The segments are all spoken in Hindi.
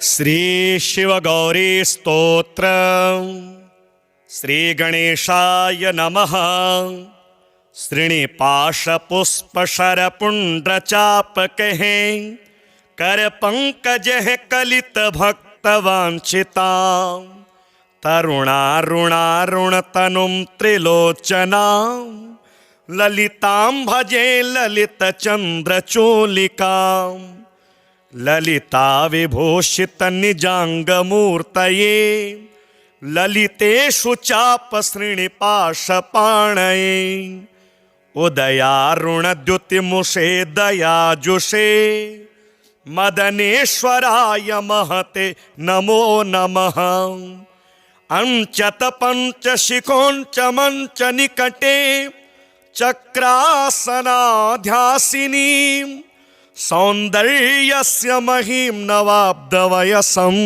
श्री शिव गौरी स्तोत्र। श्री गणेशाय नमः। श्रीनिपाश पुष्प शर पुंड्र चाप कहे कर पंकज है कलित भक्त वांछिता तरुणारुणारुण तनुम त्रिलोचना ललितां भजे ललित चंद्र चोलिका ललिता विभूषित निजांग मूर्तये ललितेषु चाप श्रीनिपाश पाणये उदयारुण द्युतिमुषे दयाजुषे मदनेश्वराय महते नमो नमः। अंचत पंचशिखोंच मंच निकटे चक्रासनाध्यासिनी सौंदर्यस्य महीं नवाब्दवयसं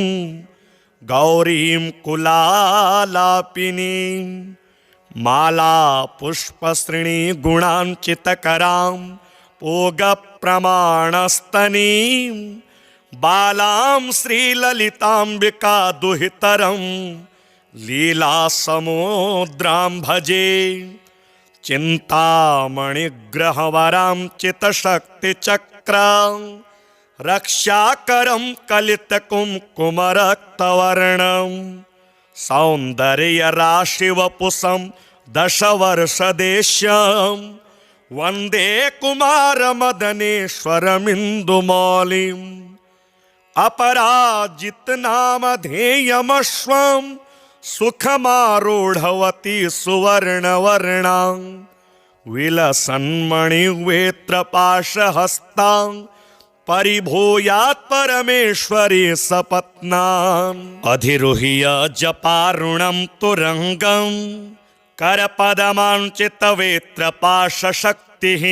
गौरीं कुलालापिनीं माला पुष्पश्रेणी गुणांचितकरां पोगप्रमाणस्तनीं बालां श्रीललिताम्बिका दुहितरं लीलासमुद्रां भजे चिंतामणिग्रहवरां चितशक्तिचक्रां रक्षाकरं कलितकुङ्कुमरक्तवर्णं सौन्दर्यराशिवपुषं दशवर्षदेश्यं वन्दे कुमारमदनेश्वरमिन्दुमौलिम् अपराजितनामधेयमश्वं सुखमारूढवती सुवर्णवर्णां विलसन्मणिवेत्रपाशहस्तां परिभूयात् परमेश्वरी सपत्नाम् अधिरुह्य जपारुणं तुरंगं करपदमाञ्चितवेत्रपाशशक्तिः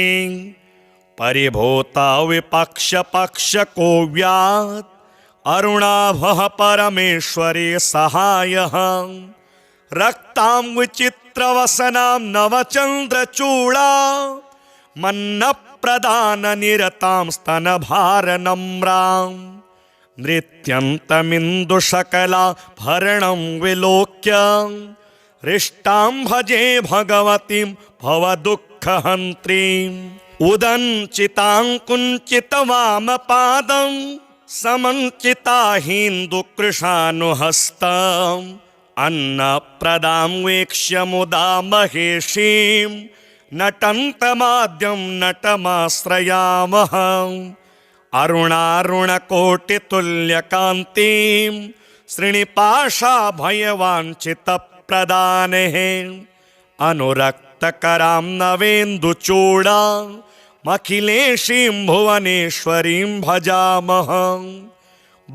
परिभूता विपक्षपक्षकोव्यात् अरुणाभः परमेश्वरी सहायः रक्तां विचित्रवसनां नवचन्द्रचूडा मन्नप्रदाननिरतां स्तनभारनम्रां नृत्यन्तमिन्दुशकलाभरणं विलोक्य हृष्टां भजे भगवतीं भवदुःखहन्त्रीम् उदञ्चितां कुञ्चितवामपादं समञ्चिताहीन्दुकृशानुहस्तम् अन्नप्रदां वीक्ष्य मुदा महेशीं नटन्तमाद्यं नटमाश्रयामः अरुणारुणकोटितुल्यकान्तिं श्रीनिपाशाभयवाञ्छितप्रदानेः अनुरक्तकरां नवेन्दुचूडां अखिलेशीं भुवनेश्वरीं भजामः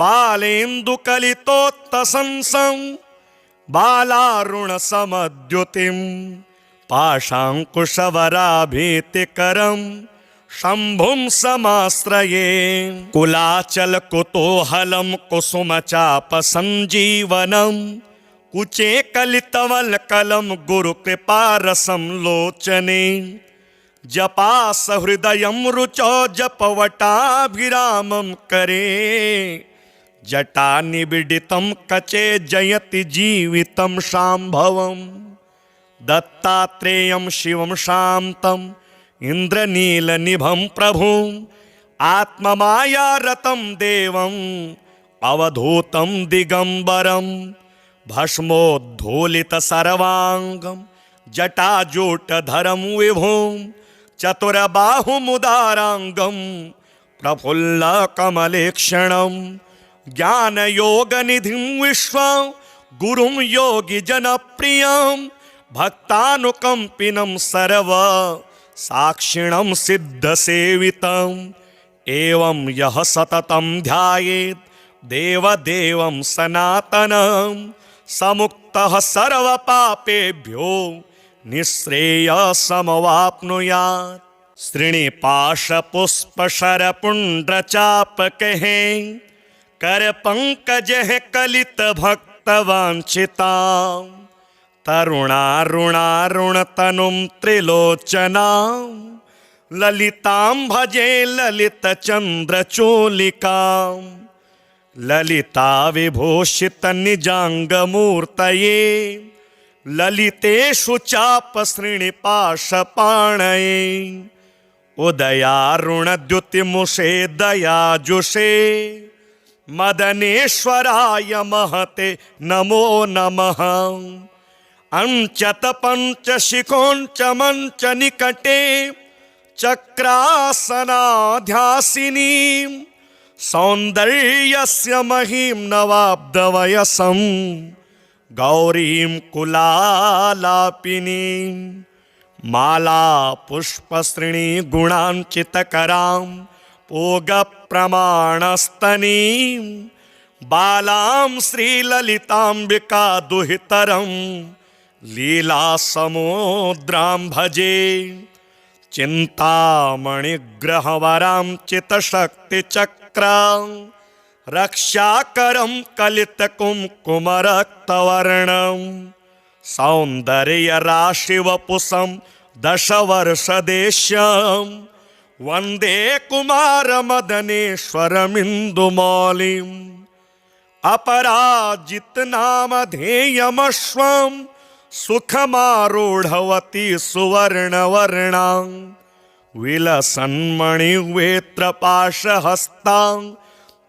बालेन्दुकलितोत्तसंसं बालारुणसमद्युतिं पाशाङ्कुशवराभीतिकरं शम्भुं समाश्रये कुलाचलकुतूहलं कुसुमचापसञ्जीवनं कुचे कलितवल्कलं गुरुकृपारसं लोचने जपासहृदयं रुचौ जपवटाभिरामं करे जटानिबिडितं कचे जयति जीवितं शाम्भवं दत्तात्रेयं शिवं शान्तं इन्द्रनीलनिभं प्रभुं आत्ममायारतं देवं अवधूतं दिगंबरं भस्मोद्धूलितसर्वाङ्गं जटाजूटधरं विभुं चतुरबाहुमुदारांगं प्रफुल्लकमलेक्षणं ज्ञानयोगनिधिं विश्वं गुरुं योगिजनप्रियं भक्तानुकंपिनं सर्व साक्षिणं सिद्धसेवितम् एवं यः सततं ध्यायेत् देवदेवं सनातनं समुक्तः सर्वपापेभ्यो निःश्रेयसमवाप्नुयात्। श्रीनिपाशपुष्पशरपुण्ड्रचापकहे करपङ्कजः कलितभक्तवाञ्छितां तरुणारुणारुणतनुं त्रिलोचनां ललितां भजे ललितचन्द्रचोलिकां ललिता विभूषित निजांगमूर्तये ललितेषु चापसृणिपाशपाणये उदयारुणद्युतिमुषे दयाजुषे मदनेश्वराय महते नमो नमः। अंचत पंचशिखोंच मंच निकटे चक्रासनाध्यासिनी सौंदर्यस्य महीं नवाब्दवयसं गौरीं कुलालापिनीं माला पुष्पसृणी गुणांचितकरां पोगप्रमाणस्तनीं बालां श्रीललिताम्बिका दुहितरं लीलासमुद्रां भजे चिन्तामणिग्रहवरां चितशक्तिचक्रां रक्षाकरं कलितकुङ्कुमरक्तवर्णं सौन्दर्यराशिवपुषं दशवर्षदेश्यं वन्दे कुमारमदनेश्वरमिन्दुमौलिम् अपराजितनामधेयमश्वं सुखमारूढवती सुवर्णवर्णां विलसन्मणिवेत्रपाशहस्तां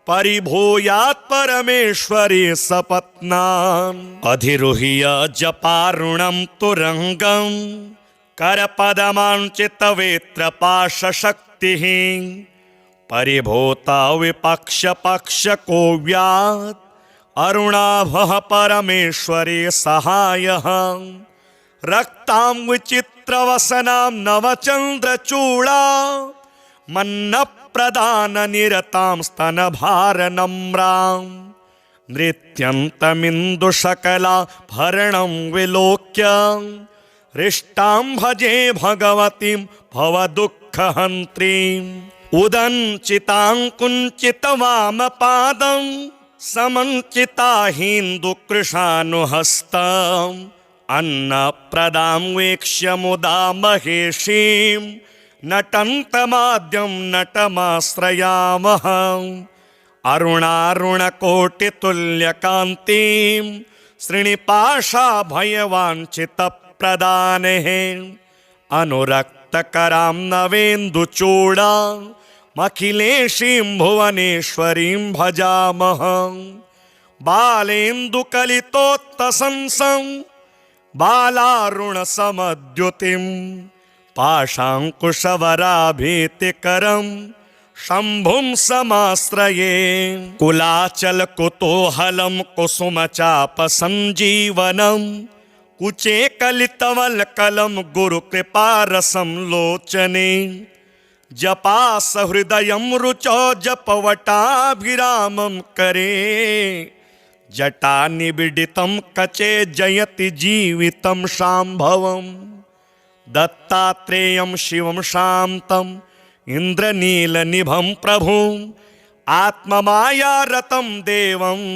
परिभूयात् परमेश्वरी सपत्नाम् अधिरुह्य जपारुणं तुरंगं करपदमाञ्चितवेत्रपाशशक्तिः परिभूता विपक्षपक्षकोव्यात् अरुणाभः परमेश्वरी सहायः रक्तां विचित्रवसनां नवचन्द्रचूडा मन्नप्रदाननिरतां स्तनभारनम्रां नृत्यन्तमिन्दुशकला भरणं विलोक्य हृष्टां भजे भगवतीं भवदुःखहन्त्रीम् उदञ्चितां कुञ्चितवामपादं समञ्चिताहीन्दुकृशानुहस्तम् अन्नप्रदां वीक्ष्य मुदा महेशीं नटन्तमाद्यं नटमाश्रयामः अरुणारुणकोटितुल्यकान्तिं श्रीनिपाशाभयवाञ्छितप्रदानेः अनुरक्तकरां नवेन्दुचूडां अखिलेशीं भुवनेश्वरीं भजामः बालेन्दुकलितोत्तसंसं बालारुणसमद्युतिं पाशाङ्कुशवराभीतिकरं शम्भुं समाश्रये कुलाचलकुतूहलं कुसुमचापसञ्जीवनं कुचे कलितवल्कलं गुरुकृपारसं लोचने जपासहृदयं रुचौ जपवटाभिरामं करे जटानिबिडितं कचे जयति जीवितं शाम्भवम् दत्तात्रेयं शिवं शान्तं इन्द्रनीलनिभं प्रभुम् आत्ममायारतं देवम्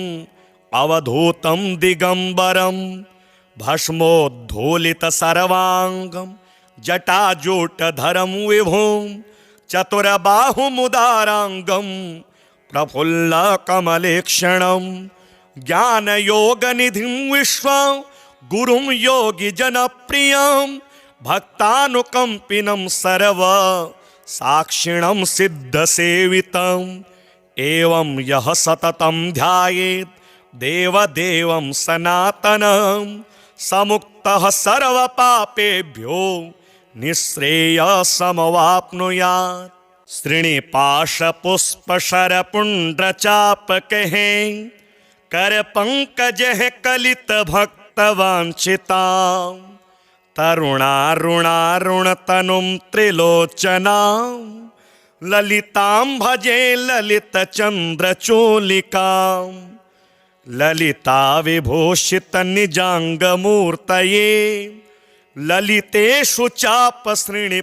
अवधूतं दिगम्बरं भस्मोद्धूलितसर्वाङ्गं जटाजूटधरं विभुं चतुरबाहुमुदाराङ्गं प्रफुल्लकमलेक्षणं ज्ञानयोगनिधिं विश्वं गुरुं योगिजनप्रियं भक्तानुकम्पिनं सर्व साक्षिणं सिद्धसेवितम् एवं यः सततं ध्यायेत् देवदेवं सनातनं समुक्तः सर्वपापेभ्यो निःश्रेयसमवाप्नुयात्। श्रीनिपाशपुष्पशरपुण्ड्रचापकैः करपङ्कजैः कलितभक्तवाञ्छितां तरुणारुणारुणतनुं त्रिलोचनां ललितां भजे ललितचन्द्रचूलिकां ललिता विभूषितनिजाङ्गमूर्तये ललितेषु चापसृणिपाशपाणये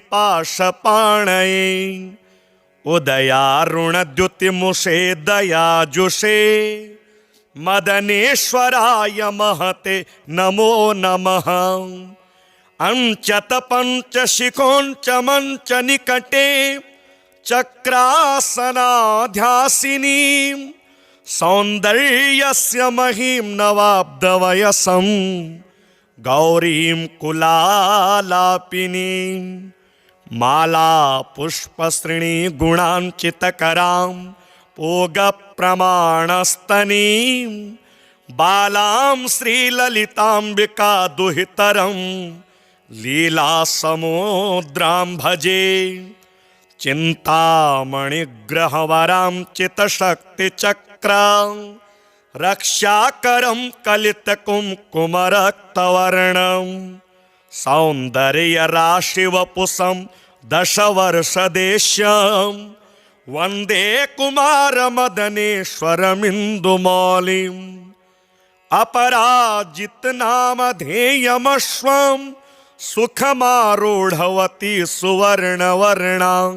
उदयारुणद्युतिमुषे दयाजुषे मदनेश्वराय महते नमो नमः। अंचत पंचशिखोंच मंच निकटे चक्रासनाध्यासिनी सौन्दर्यस्य महीं नवाब्दवयसं गौरीं कुलालापिनीं माला पुष्पसृणी गुणाञ्चितकरां पोगप्रमाणस्तनीं बालां श्रीललिताम्बिका दुहितरं लीलासमुद्रां भजे चिन्तामणिग्रहवरां चितशक्तिचक्रां रक्षाकरं कलितकुङ्कुमरक्तवर्णं सौन्दर्यराशिवपुषं दशवर्षदेश्यं वन्दे कुमारमदनेश्वरमिन्दुमौलिम् अपराजितनामधेयमश्वं सुखमारूढवती सुवर्णवर्णां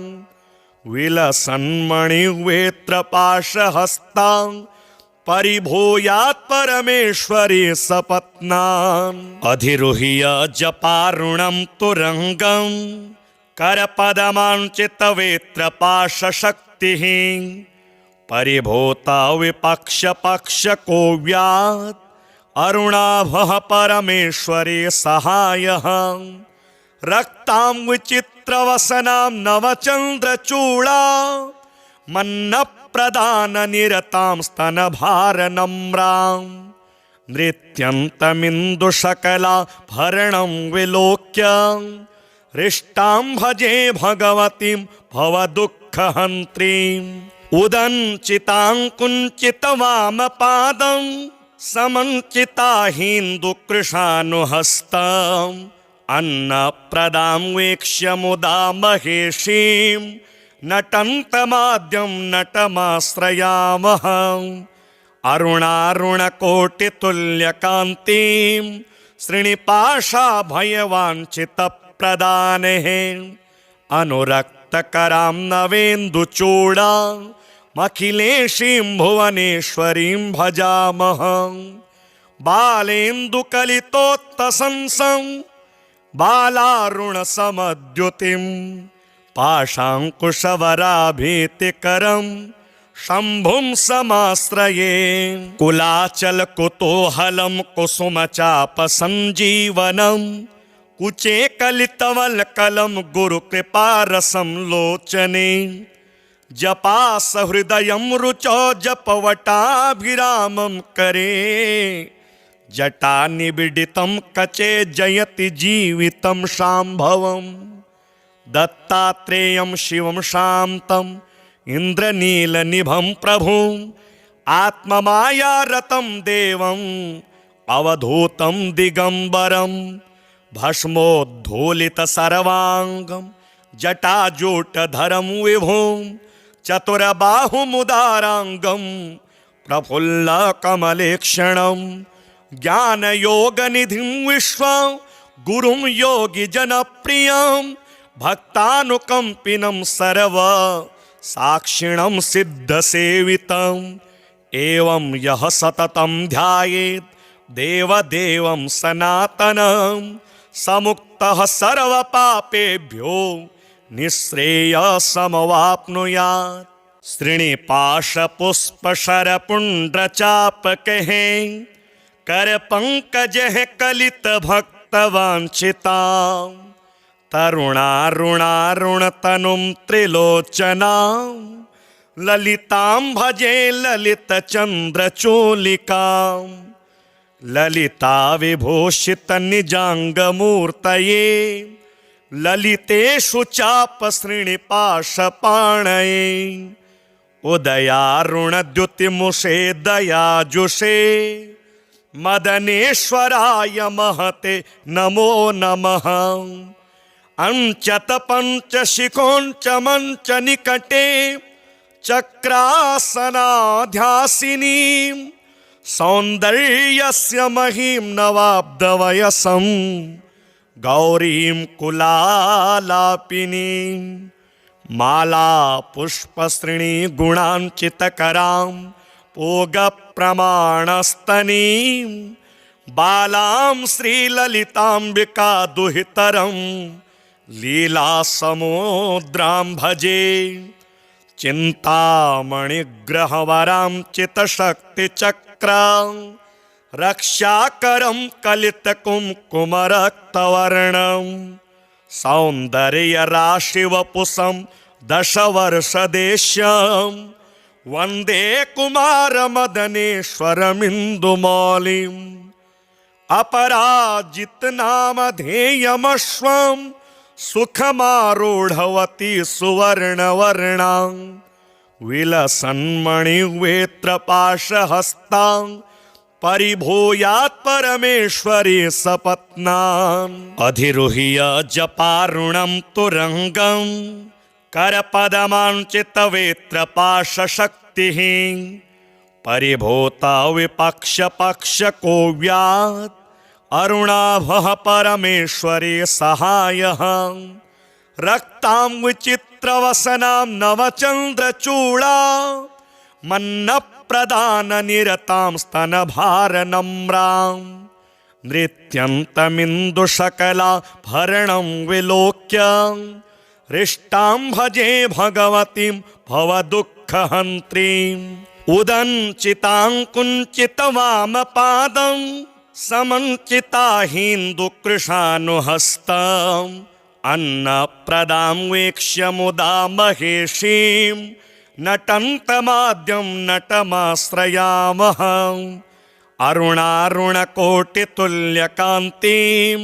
विलसन्मणिवेत्रपाशहस्तां परिभूयात् परमेश्वरी सपत्नाम् अधिरुह्य जपारुणं तुरङ्गं करपदमाञ्चितवेत्रपाशशक्तिः परिभूता विपक्षपक्षकोव्यात् अरुणाभः परमेश्वरी सहायः रक्तां विचित्रवसनां नवचन्द्रचूडा मन्नप्रदाननिरतां स्तनभारनम्रां नृत्यन्तमिन्दुशकलाभरणं विलोक्य हृष्टां भजे भगवतीं भवदुःखहन्त्रीम् उदञ्चितां कुञ्चितवामपादं समञ्चिताहीन्दुकृशानुहस्तम् अन्नप्रदां वीक्ष्य मुदा महेशीं नटन्तमाद्यं नटमाश्रयामः अरुणारुणकोटितुल्यकान्तिं श्रीनिपाशाभयवाञ्छितप्रदानेः अनुरक्तकरां नवेन्दुचूडा अखिलेशीं भुवनेश्वरीं भजामः बालेन्दुकलितोत्तसंसं बालारुणसमद्युतिं पाशाङ्कुशवराभीतिकरं शम्भुं समाश्रये कुलाचलकुतूहलं कुसुमचापसञ्जीवनं कुचे कलितवल्कलं गुरुकृपारसं लोचने जपासहृदयं रुचौ जपवटाभिरामं करे जटानिबिडितं कचे जयति जीवितं शाम्भवं दत्तात्रेयं शिवं शान्तं इन्द्रनीलनिभं प्रभुम् आत्ममायारतं देवम् अवधूतं दिगम्बरं भस्मोद्धूलितसर्वाङ्गं जटाजूटधरं विभुं चतुरबाहुमुदाराङ्गं प्रफुल्लकमलेक्षणं ज्ञानयोगनिधिं विश्वं गुरुं योगिजनप्रियं भक्तानुकम्पिनं सर्व साक्षिणं सिद्धसेवितम् एवं यः सततं ध्यायेत् देवदेवं सनातनं समुक्तः सर्वपापेभ्यो निःश्रेयसमवाप्नुयात् श्रीनिपाशपुष्पशरपुण्ड्रचापकैः करपङ्कजैः कलितभक्तवाञ्छितां तरुणारुणारुणतनुं त्रिलोचनां ललितां भजे ललितचन्द्रचूलिकां ललिता विभूषितनिजाङ्गमूर्तये ललितेषु चापश्रीनिपाशपाणये उदयारुणद्युतिमुषे दयाजुषे मदनेश्वराय महते नमो नमः अंचत पंचशिखोंच मंच निकटे चक्रासनाध्यासिनीं सौन्दर्यस्य महीं नवाब्दवयसं गौरीं कुलालापिनीं माला पुष्पसृणी गुणाञ्चितकरां पोगप्रमाणस्तनीं बालां श्रीललिताम्बिका दुहितरं लीलासमुद्रां भजे चिन्तामणिग्रहवरां चितशक्तिचक्रां रक्षाकरं कलितकुङ्कुमरक्तवर्णं सौन्दर्यराशिवपुषं दशवर्षदेश्यं वन्दे कुमारमदनेश्वरमिन्दुमौलिम् अपराजितनामधेयमश्वं सुखमारूढवती सुवर्णवर्णां विलसन्मणिवेत्रपाशहस्तां परिभूयात् परमेश्वरी सपत्नाम् अधिरुह्य जपारुणं तुरङ्गं करपदमाञ्चितवेत्रपाशशक्तिः परिभूता विपक्षपक्षकोव्यात् अरुणाभः परमेश्वरी सहायः रक्तां विचित्रवसनां नवचन्द्रचूडा मन्नप्रदाननिरतां स्तनभारनम्रां नृत्यन्तमिन्दुशकलाभरणं विलोक्य हृष्टां भजे भगवतीं भवदुःखहन्त्रीम् उदञ्चितां कुञ्चितवामपादं समञ्चिताहीन्दुकृशानुहस्तम् अन्नप्रदां वीक्ष्य मुदा महेशीं नटन्तमाद्यं नटमाश्रयामः अरुणारुणकोटितुल्यकान्तिं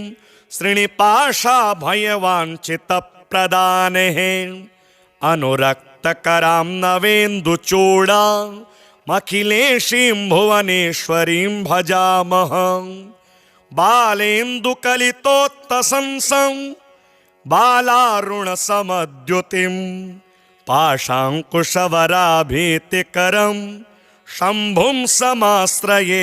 श्रीनिपाशाभयवाञ्छितप्रदानेः अनुरक्तकरां नवेन्दुचूडां अखिलेशीं भुवनेश्वरीं भजामः बालेन्दुकलितोत्तसंसं बालारुणसमद्युतिं पाशाङ्कुशवराभीतिकरं शम्भुं समाश्रये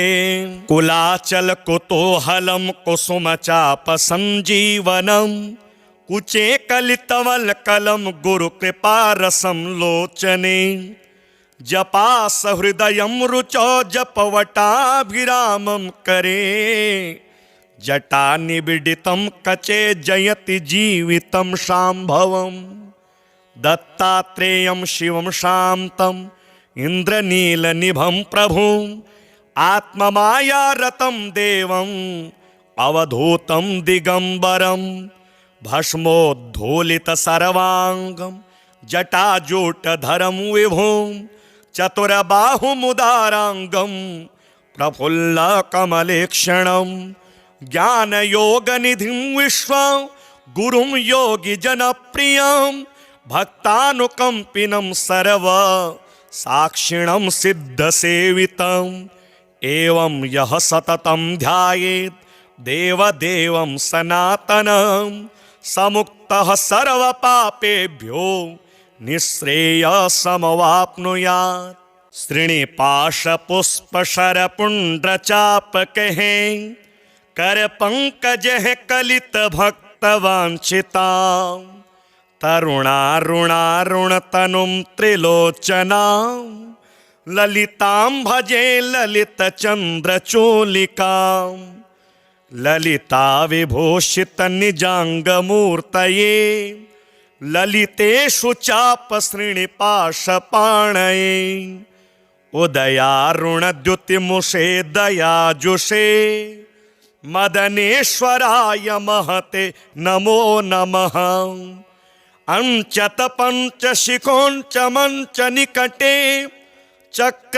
कुलाचलकुतूहलं कुसुमचापसञ्जीवनं कुचे कलितवल्कलं गुरुकृपारसं लोचने जपासहृदयं रुचौ जपवटाभिरामं करे जटानिबिडितं कचे जयति जीवितं शाम्भवम् दत्तात्रेयं शिवं शान्तं इन्द्रनीलनिभं प्रभुम् आत्ममायारतं देवम् अवधूतं दिगम्बरं भस्मोद्धूलितसर्वाङ्गं जटाजूटधरं विभुं चतुरबाहुमुदाराङ्गं प्रफुल्लकमलेक्षणं ज्ञानयोगनिधिं विश्वं गुरुं योगिजनप्रियं भक्तानुकम्पिनं सर्व साक्षिणं सिद्धसेवितम् एवं यः सततं ध्यायेत् देवदेवं सनातनं समुक्तः सर्वपापेभ्यो निःश्रेयसमवाप्नुयात् श्रीनिपाशपुष्पशरपुण्ड्रचापकैः करपङ्कजैः कलितभक्तवाञ्छितां तरुणारुणारुणतनुं त्रिलोचनां ललितां भजे ललितचन्द्रचूलिकां ललिता विभूषितनिजाङ्गमूर्तये ललितेषु चापश्रीनिपाशपाणये उदयारुणद्युतिमुषे दयाजुषे मदनेश्वराय महते नमो नमः अंचत पंचशिखोंच मंच निकटे चक्रासनाध्यासिनी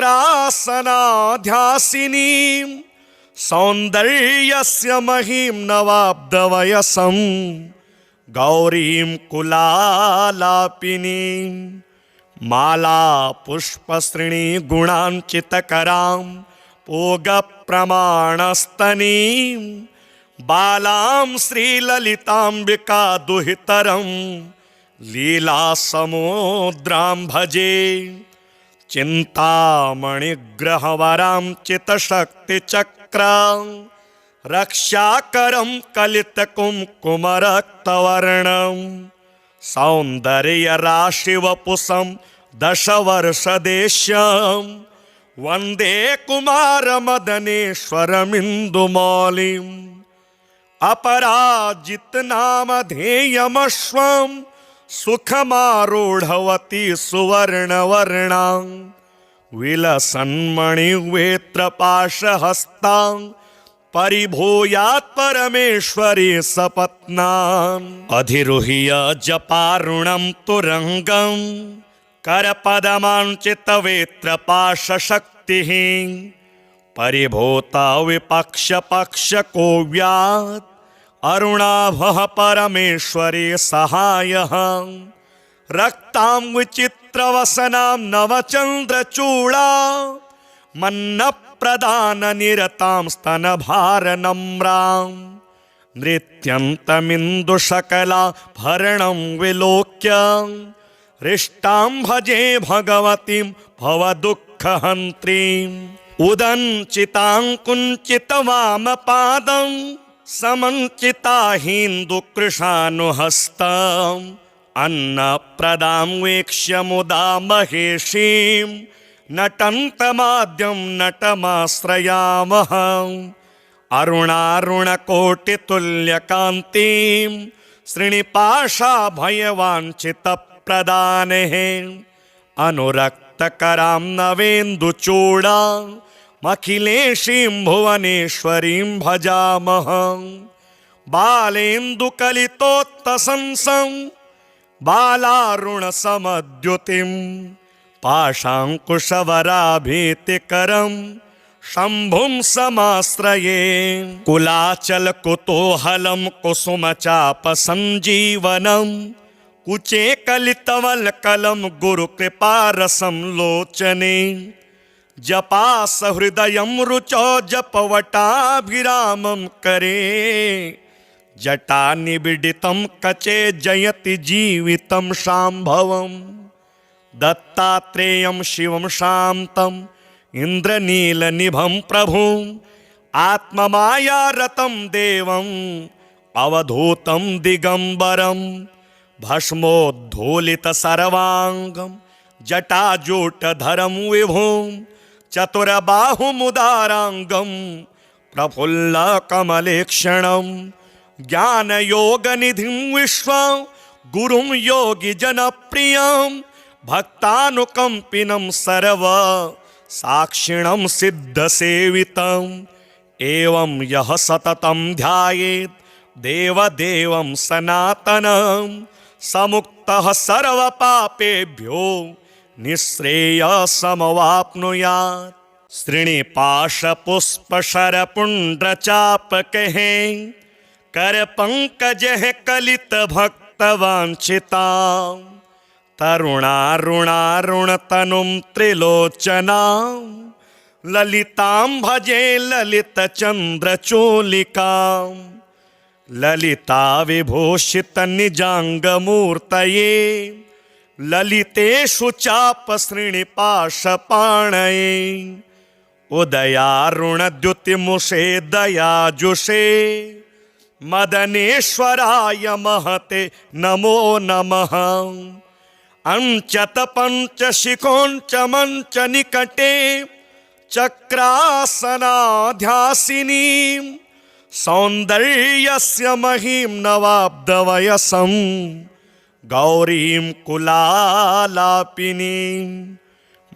सौन्दर्यस्य महीं नवाब्दवयसं गौरीं कुलालापिनीं माला पुष्पश्रेणी गुणाञ्चितकरां पूगप्रमाणस्तनीं बालां श्रीललिताम्बिका दुहितरं लीलासमुद्रां भजे चिन्तामणिग्रहवरां चितशक्तिचक्रां रक्षाकरं कलितकुङ्कुमरक्तवर्णं सौन्दर्यराशिवपुषं दशवर्षदेश्यं वन्दे कुमारमदनेश्वरमिन्दुमौलिम् अपराजितनामधेयमश्वं सुखमारूढवती सुवर्णवर्णां विलसन्मणिवेत्रपाशहस्तां परिभूयात् परमेश्वरी सपत्नाम् अधिरुह्य जपारुणं तुरंगं करपदमाञ्चितवेत्रपाशशक्तिः परिभूता विपक्षपक्षकोव्यात् अरुणाभः परमेश्वरी सहायः रक्तां विचित्रवसनां नवचन्द्रचूडा मन्नप्रदाननिरतां स्तनभारनम्रां नृत्यन्तमिन्दुशकलाभरणं विलोक्य हृष्टां भजे भगवतीं भवदुःखहन्त्रीम् उदञ्चितां कुञ्चितवामपादं समञ्चिताहीन्दुकृशानुहस्तम् अन्नप्रदां वीक्ष्य मुदा महेशीं नटन्तमाद्यं नटमाश्रयामः अरुणारुणकोटितुल्यकान्तिं श्रीनिपाशाभयवाञ्छितप्रदानेः अनुरक्तकरां नवेन्दुचूडा अखिलेशीं भुवनेश्वरीं भजामः बालेन्दुकलितोत्तसंसं बालारुणसमद्युतिं पाशाङ्कुशवराभीतिकरं शम्भुं समाश्रये कुलाचलकुतूहलं कुसुमचापसञ्जीवनं कुचे कलितवल्कलं गुरुकृपारसं लोचने जपास हृदयं रुचौ जपवटाभिरामं करे जटानिबिडितं कचे जयति जीवितं शाम्भवं दत्तात्रेयं शिवं शान्तं इन्द्रनीलनिभं प्रभुम् आत्ममायारतं देवम् अवधूतं दिगम्बरं भस्मोद्धूलितसर्वाङ्गं जटाजूटधरं विभुं चतुरबाहुमुदाराङ्गं प्रफुल्लकमलेक्षणं ज्ञानयोगनिधिं विश्वं गुरुं योगिजनप्रियं भक्तानुकम्पिनं सर्वसाक्षिणं सिद्धसेवितम् एवं यः सततं ध्यायेत् देवदेवं सनातनं समुक्तः सर्वपापेभ्यो निःश्रेयसमवाप्नुयात् श्रीनिपाशपुष्पशरपुण्ड्रचापकैः करपङ्कजैः कलितभक्तवाञ्छितां तरुणारुणारुणतनुं त्रिलोचनां ललितां भजे ललितचन्द्रचूलिकां ललिता विभूषितनिजाङ्गमूर्तये ललितेषु चापश्रीनिपाशपाणये उदयारुणद्युतिमुषे दयाजुषे मदनेश्वराय महते नमो नमः अंचत पंचशिखोंच मंच निकटे चक्रासनाध्यासिनी सौन्दर्यस्य महिं नवाब्दवयसं गौरीं कुलालापिनीं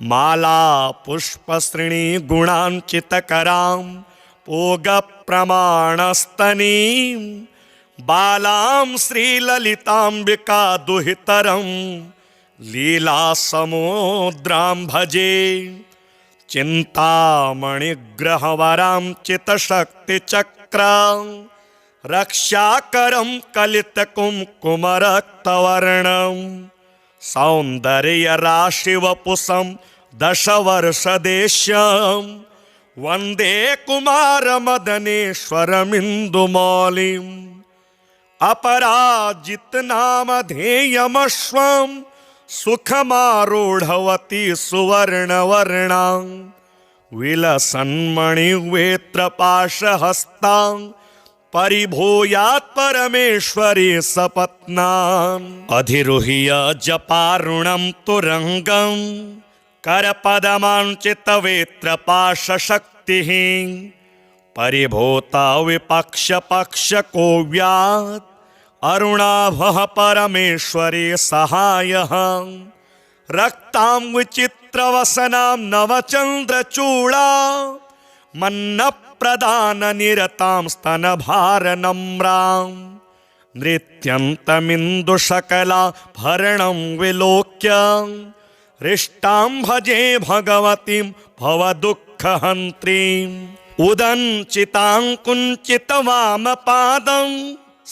माला पुष्पश्रेणी गुणांचितकरां पूगप्रमाणस्तनीं बालां श्रीललिताम्बिका दुहितरं लीलासमुद्रां भजे चिन्तामणिग्रहवरां चितशक्तिचक्रां रक्षाकरं कलितकुङ्कुमरक्तवर्णं सौन्दर्यराशिवपुषं दशवर्षदेश्यं वन्दे कुमारमदनेश्वरमिन्दुमौलिम् अपराजितनामधेयमश्वं सुखमारूढवती सुवर्णवर्णां विलसन्मणिवेत्रपाशहस्तां परिभूयात् परमेश्वरी सपत्नाम् अधिरुह्य जपारुणं तुरंगं करपदमाञ्चितवेत्रपाशशक्तिः परिभूता विपक्षपक्षकोव्यात् अरुणाभः परमेश्वरे सहायः रक्तां विचित्रवसनां नवचन्द्रचूडा मन्नप्रदाननिरतां स्तनभारनम्रां नृत्यन्तमिन्दुशकलाभरणं विलोक्य हृष्टां भजे भगवतीं भवदुःखहन्त्रीम् उदञ्चितां कुञ्चितवामपादं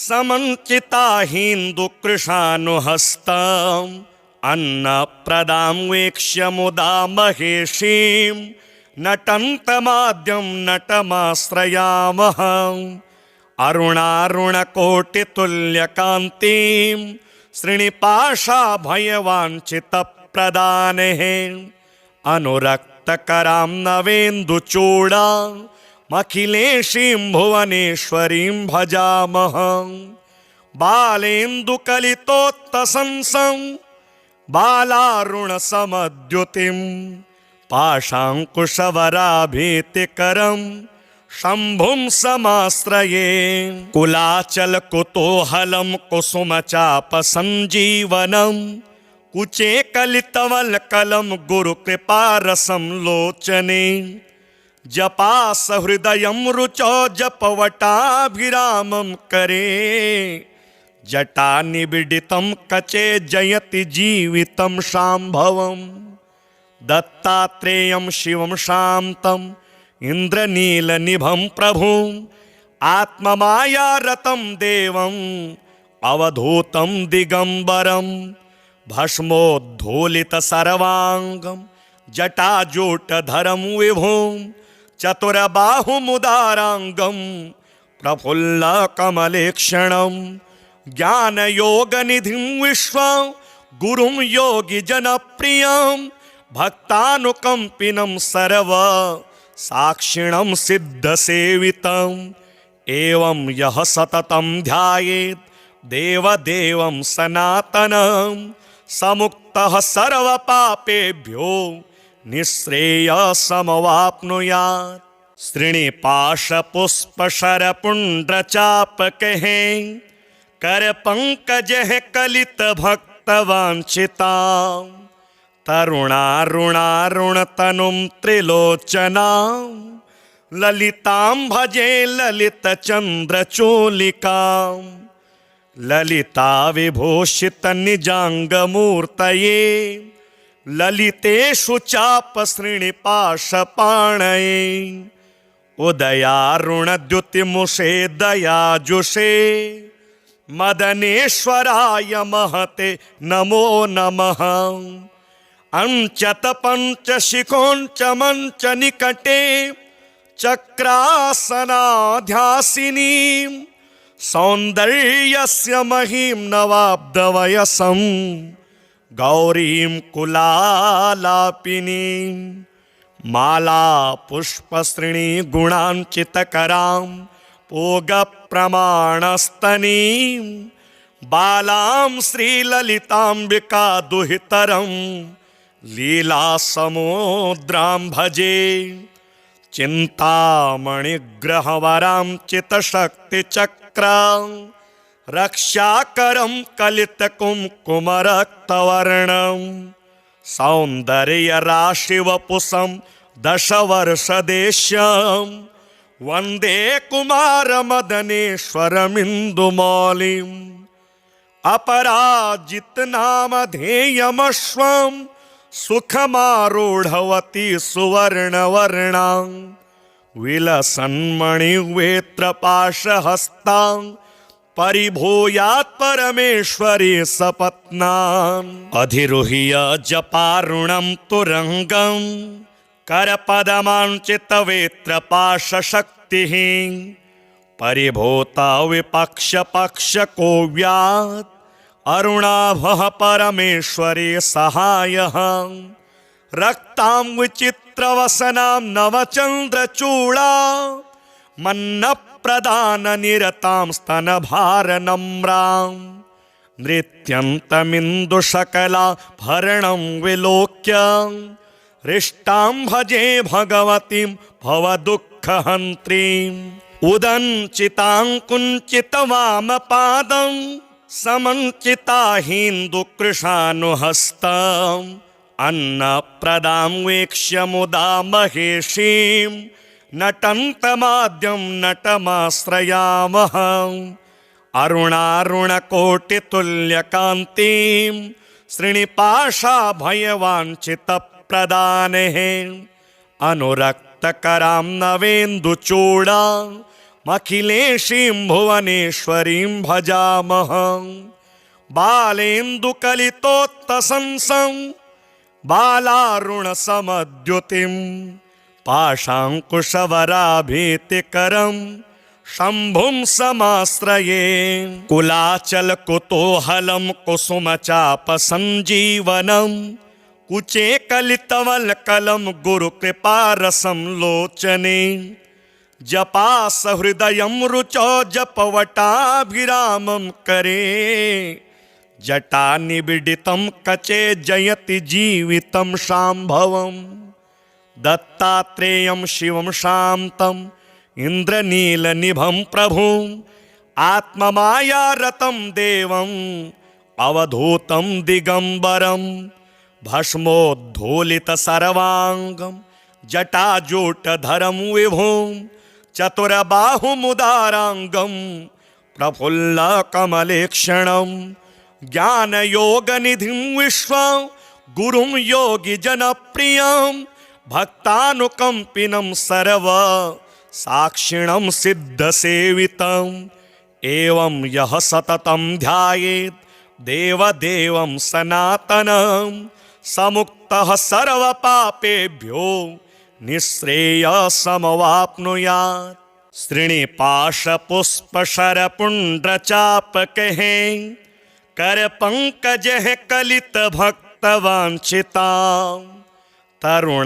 समञ्चिताहीन्दुकृशानुहस्तम् अन्नप्रदां वीक्ष्य मुदा महेशीं नटन्तमाद्यं नटमाश्रयामः अरुणारुणकोटितुल्यकान्तिं श्रीनिपाशाभयवाञ्छितप्रदानेः अनुरक्तकरां नवेन्दुचूडां अखिलेशीं भुवनेश्वरीं भजामः बालेन्दुकलितोत्तसंसं बालारुणसमद्युतिं पाशाङ्कुशवराभीतिकरं शम्भुं समाश्रये कुलाचलकुतूहलं कुसुमचापसञ्जीवनं कुचे कलितवल्कलं गुरुकृपारसं लोचने जपासहृदयं रुचौ जपवटाभिरामं करे जटानिबिडितं कचे जयति जीवितं शाम्भवम् दत्तात्रेयं शिवं शान्तं इन्द्रनीलनिभं प्रभुम् आत्ममायारतं देवम् अवधूतं दिगम्बरं भस्मोद्धूलितसर्वाङ्गं जटाजूटधरं विभुं चतुरबाहुमुदाराङ्गं प्रफुल्लकमलेक्षणं ज्ञानयोगनिधिं विश्वं गुरुं योगिजनप्रियं भक्तानुकम्पिनं सर्व साक्षिणं सिद्धसेवितम् एवं यः सततं ध्यायेत् देवदेवं सनातनं समुक्तः सर्वपापेभ्यो निःश्रेयसमवाप्नुयात् श्रीनिपाशपुष्पशरपुण्ड्रचापकैः करपङ्कजैः कलितभक्तवाञ्छितां तरुणारुणारुणतनुं त्रिलोचनां ललितां भजे ललितचन्द्रचूलिकां ललिता विभूषितनिजाङ्गमूर्तये ललितेषु चापश्रीनिपाशपाणये उदयारुणद्युतिमुषे दयाजुषे मदनेश्वराय महते नमो नमः अंचत पंचशिखोंच मंच निकटे चक्रासनाध्यासिनीं सौन्दर्यस्य महीं नवाब्दवयसं गौरीं कुलालापिनीं माला पुष्पश्रेणी गुणांचितकरां पूगप्रमाणस्तनीं बालां श्रीललिताम्बिका दुहितरं लीलासमुद्रां भजे चिन्तामणिग्रहवरां चितशक्तिचक्रां रक्षाकरं कलितकुङ्कुमरक्तवर्णं सौन्दर्यराशिवपुषं दशवर्षदेश्यं वन्दे कुमारमदनेश्वरमिन्दुमौलिम् अपराजितनामधेयमश्वं सुखमारूढवती सुवर्णवर्णां विलसन्मणिवेत्रपाशहस्तां परिभूयात् परमेश्वरी सपत्नाम् अधिरुह्य जपारुणं तुरङ्गं करपदमाञ्चितवेत्रपाशशक्तिः परिभूता विपक्षपक्षकोव्यात् अरुणाभः परमेश्वरी सहायः रक्तां विचित्रवसनां नवचन्द्रचूडा मन्नप्रदाननिरतां स्तनभारनम्रां नृत्यन्तमिन्दुशकलाभरणं विलोक्य हृष्टां भजे भगवतीं भवदुःखहन्त्रीम् उदञ्चिताङ्कुञ्चितवामपादं समञ्चिताहीन्दुकृशानुहस्तम् अन्नप्रदां वीक्ष्य मुदा महेशीं नटन्तमाद्यं नटमाश्रयामः अरुणारुणकोटितुल्यकान्तिं श्रीनिपाशाभयवाञ्छितप्रदानेः अनुरक्तकरां नवेन्दुचूडामखिलेशीं भुवनेश्वरीं भजामः बालेन्दुकलितोत्तसंसं बालारुणसमद्युतिं पाशाङ्कुशवराभीतिकरं शम्भुं समाश्रये कुलाचलकुतूहलं कुसुमचापसञ्जीवनं कुचे कलितवल्कलं गुरुकृपारसं लोचने जपासहृदयं रुचौ जपवटाभिरामं करे जटानिबिडितं कचे जयति जीवितं शाम्भवं दत्तात्रेयं शिवं शान्तं इन्द्रनीलनिभं प्रभुम् आत्ममायारतं देवम् अवधूतं दिगम्बरं भस्मोद्धूलितसर्वाङ्गं जटाजूटधरं विभुं चतुरबाहुमुदाराङ्गं प्रफुल्लकमलेक्षणं ज्ञानयोगनिधिं विश्वं गुरुं योगिजनप्रियं भक्तानुकम्पिनं सर्व साक्षिणं सिद्धसेवितम् एवं यः सततं ध्यायेत् देवदेवं सनातनं समुक्तः सर्वपापेभ्यो निःश्रेयसमवाप्नुयात् श्रीनिपाशपुष्पशरपुण्ड्रचापकैः करपङ्कजैः कलितभक्तवाञ्छितां तरुणारुणारुणतनुं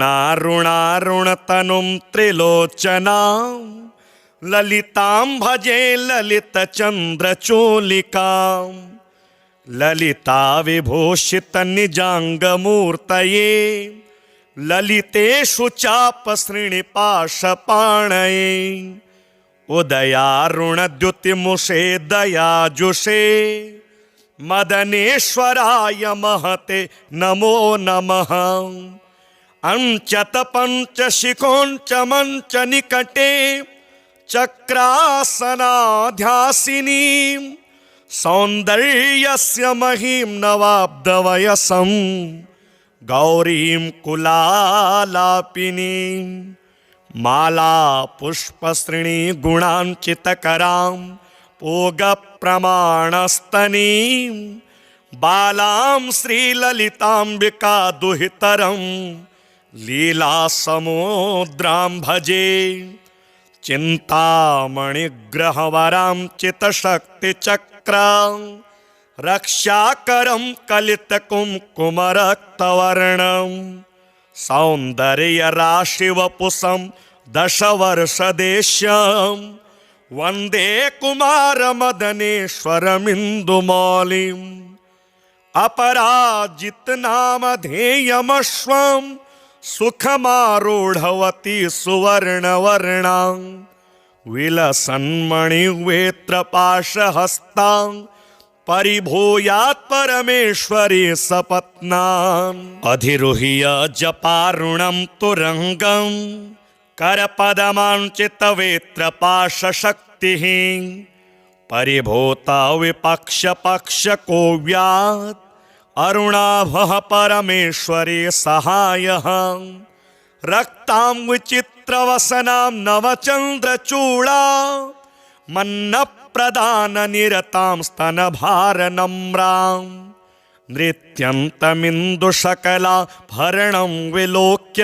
त्रिलोचनां ललितां भजे ललितचन्द्रचूलिकां ललिता विभूषितनिजाङ्गमूर्तये ललितेषु चापश्रीनिपाशपाणये उदयारुणद्युतिमुषे दयाजुषे मदनेश्वराय महते नमो नमः अंचत पंचशिखोंच मंच निकटे चक्रासनाध्यासिनी सौंदर्यस्य महिं नवाब्दवयसं गौरीं कुलालापिनीं माला पुष्पश्रेणी गुणांचितकरां पूगप्रमाणस्तनीं बालां श्रीललिताम्बिका दुहितरं लीलासमुद्रां भजे चिन्तामणिग्रहवरां चितशक्तिचक्रां रक्षाकरं कलितकुङ्कुमरक्तवर्णं सौन्दर्यराशिवपुषं दशवर्षदेश्यं वन्दे कुमारमदनेश्वरमिन्दुमौलिम् अपराजितनामधेयमश्वं सुखमारूढवती सुवर्णवर्णां विलसन्मणिवेत्रपाशहस्तां परिभूयात् परमेश्वरी सपत्नाम् अधिरुह्य जपारुणं तुरङ्गं करपदमाञ्चितवेत्रपाशशक्तिः परिभूता विपक्षपक्षकोव्यात् अरुणाभः परमेश्वरी सहायः रक्तां विचित्रवसनां नवचन्द्रचूडा मन्नप्रदाननिरतां स्तनभारनम्रां नृत्यन्तमिन्दुशकलाभरणं विलोक्य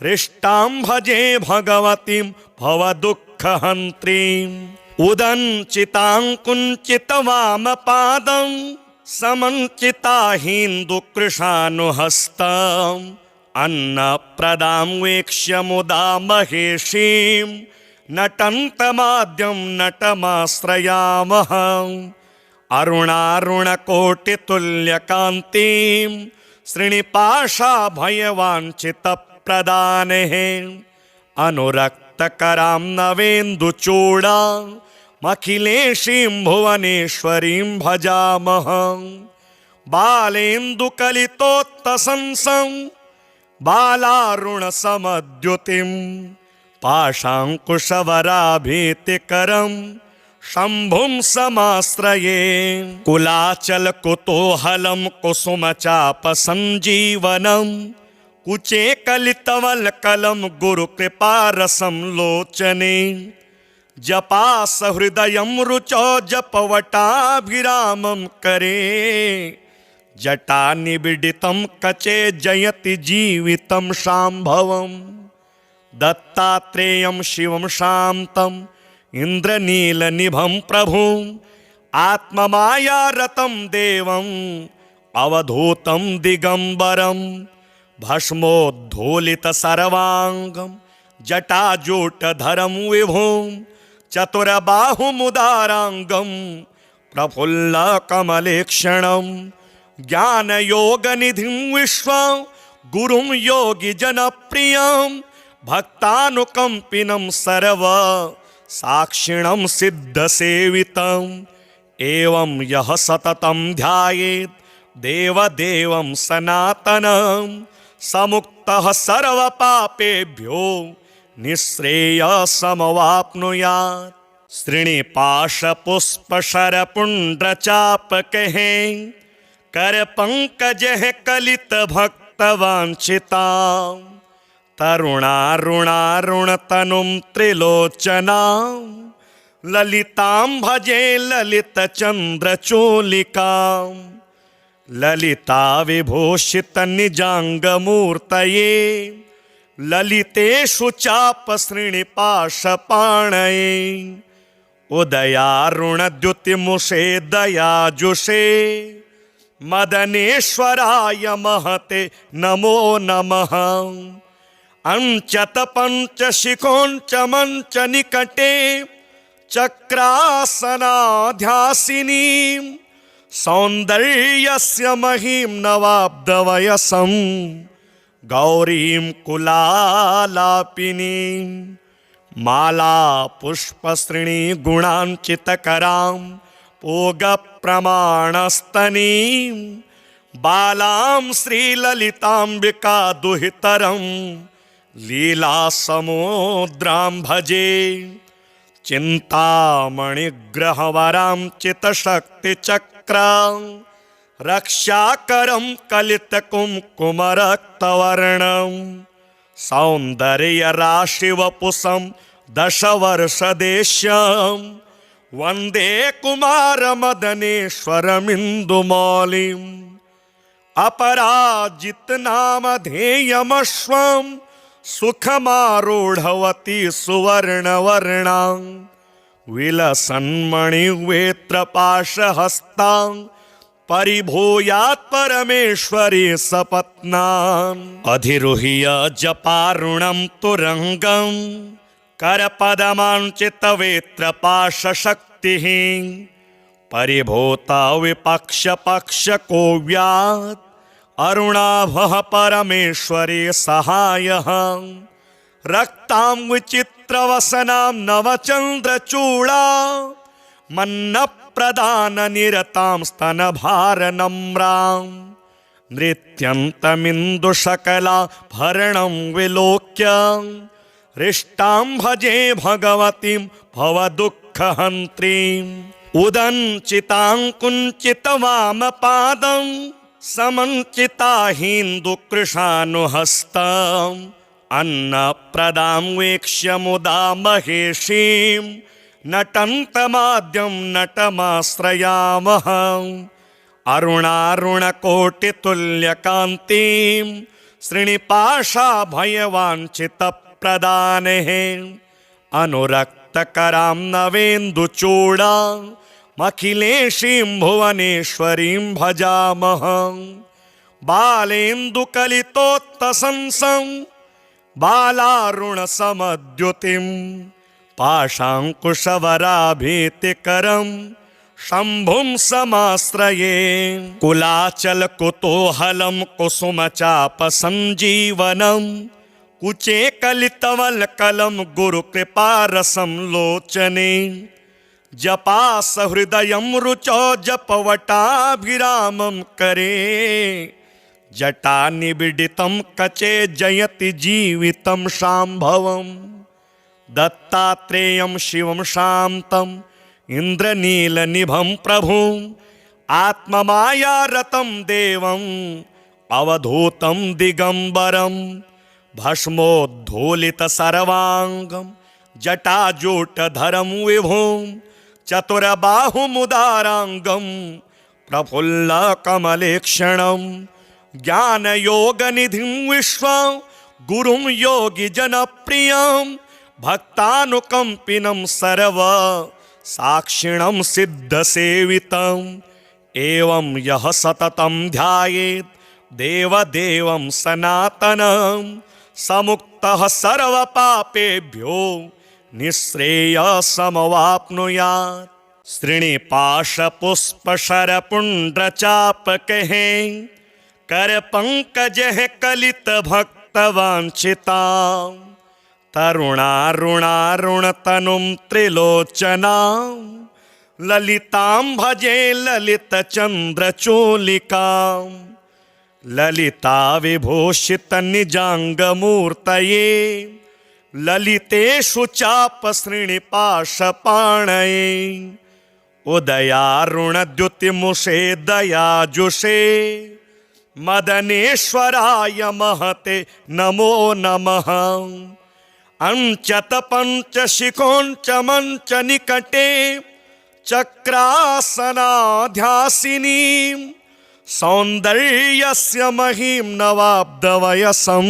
हृष्टां भजे भगवतीं भवदुःखहन्त्रीम् उदञ्चिताङ्कुञ्चितवामपादं समञ्चिताहीन्दुकृशानुहस्तम् अन्नप्रदां वीक्ष्य मुदा महेशीं नटन्तमाद्यं नटमाश्रयामः अरुणारुणकोटितुल्यकान्तिं श्रीनिपाशाभयवाञ्छितप्रदानेः अनुरक्त अनुरक्तकरां नवेन्दुचूडामखिलेशीं भुवनेश्वरीं भजामः। बालेन्दुकलितोत्तसंसं बालारुणसमद्युतिं पाशाङ्कुशवराभीतिकरं शम्भुं समाश्रये। कुलाचलकुतूहलं कुसुमचापसञ्जीवनं कुचे कलितवल्कलं गुरुकृपारसं लोचने। जपासहृदयं रुचौ जपवटाभिरामं करे। जटानिबिडितं कचे जयति जीवितं शाम्भवम्। दत्तात्रेयं शिवं शान्तं इन्द्रनीलनिभं प्रभुं आत्ममायारतं देवं अवधूतं दिगंबरं। भस्मोद्धूलितसर्वाङ्गं जटाजूटधरं विभुं चतुरबाहुमुदाराङ्गं प्रफुल्लकमलेक्षणं। ज्ञानयोगनिधिं विश्वं गुरुं योगिजनप्रियं भक्तानुकम्पिनं सर्व साक्षिणं सिद्धसेवितम्। एवं यः सततं ध्यायेत् देवदेवं सनातनं समुक्तः सर्वपापेभ्यो निःश्रेयसमवाप्नुयात्। श्रीनिपाशपुष्पशरपुण्ड्रचापकहे करपङ्कजः कलितभक्तवाञ्छितां तरुणारुणारुणतनुं त्रिलोचनां ललितां भजे ललितचन्द्रचूलिकां। ललिता विभूषितनिजाङ्गमूर्तये ललितेषु चापश्रीनिपाशपाणये। उदयारुणद्युतिमुषे दयाजुषे मदनेश्वराय महते नमो नमः। अंचत पंचशिखोंच मंच निकटे चक्रासनाध्यासिनीं सौन्दर्यस्य महीं नवाब्दवयसं गौरीं कुलालापिनीं। माला पुष्पश्रेणी गुणांचितकरां पूगप्रमाणस्तनीं बालां श्रीललिताम्बिका दुहितरं लीलासमुद्रां भजे। चिन्तामणिग्रहवरां चितशक्तिचक्रां रक्षाकरं कलितकुङ्कुमरक्तवर्णं सौन्दर्यराशिवपुषं दशवर्षदेश्यं वन्दे कुमारमदनेश्वरमिन्दुमौलिम्। अपराजितनामधेयमश्वं सुखमारूढवती सुवर्णवर्णां विलसन्मणिवेत्रपाशहस्तां परिभूयात् परमेश्वरी सपत्नान्। अधिरुह्य जपारुणं तुरङ्गं करपदमाञ्चितवेत्रपाशशक्तिः परिभूता विपक्षपक्षकोव्यात् अरुणाभः परमेश्वरी सहायः। रक्तां विचित्रवसनां नवचन्द्रचूडा मन्नप्रदाननिरतां स्तनभारनम्रां नृत्यन्तमिन्दुशकलाभरणं विलोक्य हृष्टां भजे भगवतीं भवदुःखहन्त्रीम्। उदञ्चितां कुञ्चितवामपादं समञ्चिताहीन्दुकृशानुहस्तम् अन्नप्रदां वीक्ष्य मुदा महेशीं नटन्तमाद्यं नटमाश्रयामः। अरुणारुणकोटितुल्यकान्तिं श्रीनिपाशाभयवाञ्छितप्रदानेः अनुरक्तकरां नवेन्दुचूडामखिलेशीं भुवनेश्वरीं भजामः। बालेन्दुकलितोत्तसंसं बालारुणसमद्युतिं पाशाङ्कुशवराभीतिकरं शम्भुं समाश्रये। कुलाचलकुतूहलं कुसुमचापसञ्जीवनं कुचे कलितवल्कलं गुरुकृपारसं लोचने जपा सहृदयं रुचौ जपवटाभिरामं करे जटा निबिडितं कचे जयति जीवितं शाम्भवम् दत्तात्रेयं शिवं शान्तं इन्द्रनीलनिभं प्रभुं आत्ममायारतं देवम् अवधूतं दिगंबरं भस्मोद्धूलितसर्वाङ्गं जटाजूटधरं विभुं चतुरबाहुमुदाराङ्गं प्रफुल्लकमलेक्षणं ज्ञानयोगनिधिं विश्वं गुरुं योगिजनप्रियं भक्तानुकम्पिनं सर्व साक्षिणं सिद्धसेवितम् एवं यः सततं ध्यायेत् देवदेवं सनातनं समुक्तः सर्वपापेभ्यो निःश्रेयसमवाप्नुयात्। श्रीनिपाशपुष्पशरपुण्ड्रचापकैः करपङ्कजैः कलितभक्तवाञ्छितां तरुणारुणारुणतनुं त्रिलोचनां ललितां भजे ललितचन्द्रचूलिकां ललिता विभूषितनिजाङ्गमूर्तये ललितेषु चापश्रीनिपाशपाणये उदयारुणद्युतिमुषे दयाजुषे मदनेश्वराय महते नमो नमः। अंचत पंचशिखोंच मंच निकटे चक्रासनाध्यासिनी सौंदर्यस्य महीं नवाब्दवयसं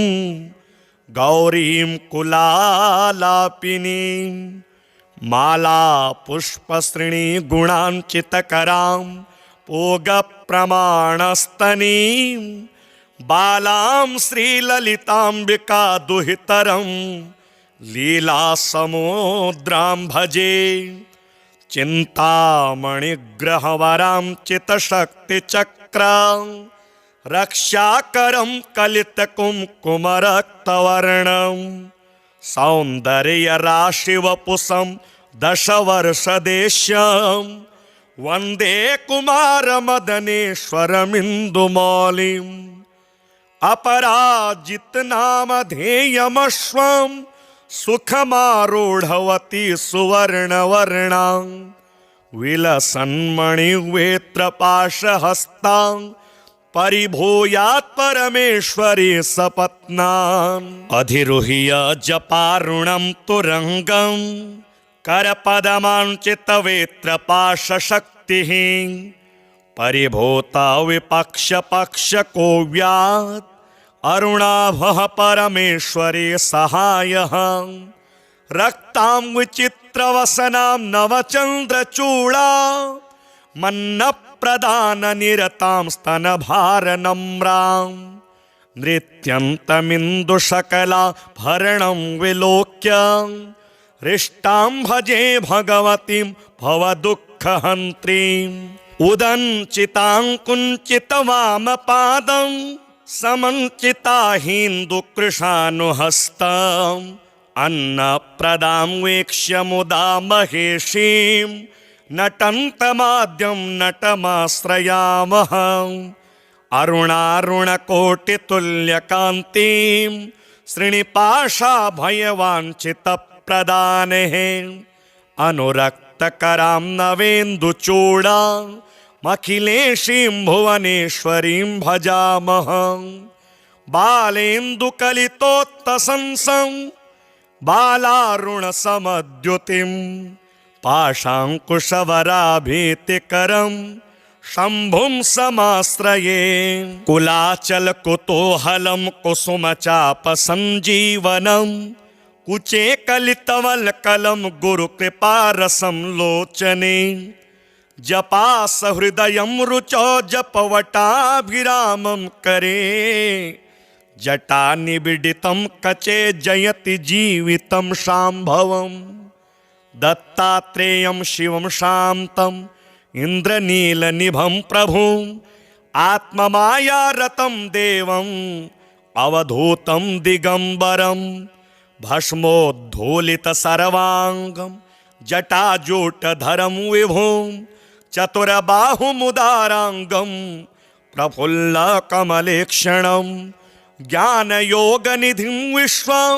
गौरीं कुलालापिनीं माला पुष्पश्रेणी गुणांचितकरां पूगप्रमाणस्तनीं बालां श्रीललिताम्बिका दुहितरं लीलासमुद्रां भजे चिन्तामणिग्रहवरां चितशक्तिचक्रां रक्षाकरं कलितकुङ्कुमरक्तवर्णं सौन्दर्यराशिवपुषं दशवर्षदेश्यं वन्दे कुमारमदनेश्वरमिन्दुमौलिम् अपराजितनामधेयमश्वं सुखमारूढवती सुवर्णवर्णां विलसन्मणिवेत्रपाशहस्तां परिभूयात् परमेश्वरी सपत्नाम् अधिरुह्य जपारुणं तुरङ्गं करपदमाञ्चितवेत्रपाशशक्तिः परिभूता विपक्षपक्षकोव्यात् अरुणाभः परमेश्वरी सहायः रक्तां विचित्रवसनां नवचन्द्रचूडा मन्नप्रदाननिरतां स्तनभारनम्रां नृत्यन्तमिन्दुशकलाभरणं विलोक्य हृष्टां भजे भगवतीं भवदुःखहन्त्रीम् उदञ्चितां कुञ्चितवामपादं समञ्चिताहीन्दुकृशानुहस्तम् अन्नप्रदां वीक्ष्य मुदा महेशीं नटन्तमाद्यं नटमाश्रयामः अरुणारुणकोटितुल्यकान्तिं श्रीनिपाशाभयवाञ्छितप्रदानेः अनुरक्तकरां नवेन्दुचूडा अखिलेशीं भुवनेश्वरीं भजामः बालेन्दुकलितोत्तसंसं बालारुणसमद्युतिं पाशाङ्कुशवराभीतिकरं शम्भुं समाश्रये कुलाचलकुतूहलं कुसुमचापसञ्जीवनं कुचे कलितवल्कलं गुरुकृपारसं लोचने जपा सहृदयं रुचौ जपवटाभिरामं करे जटा निबिडितं कचे जयति जीवितं शाम्भवम् दत्तात्रेयं शिवं शान्तं इन्द्रनीलनिभं प्रभुं आत्ममायारतं देवम् अवधूतं दिगंबरं भस्मोद्धूलित सर्वांगं जटाजूटधरं विभुं चतुरबाहुमुदारांगं प्रफुल्लकमलेक्षणं ज्ञानयोगनिधिं विश्वं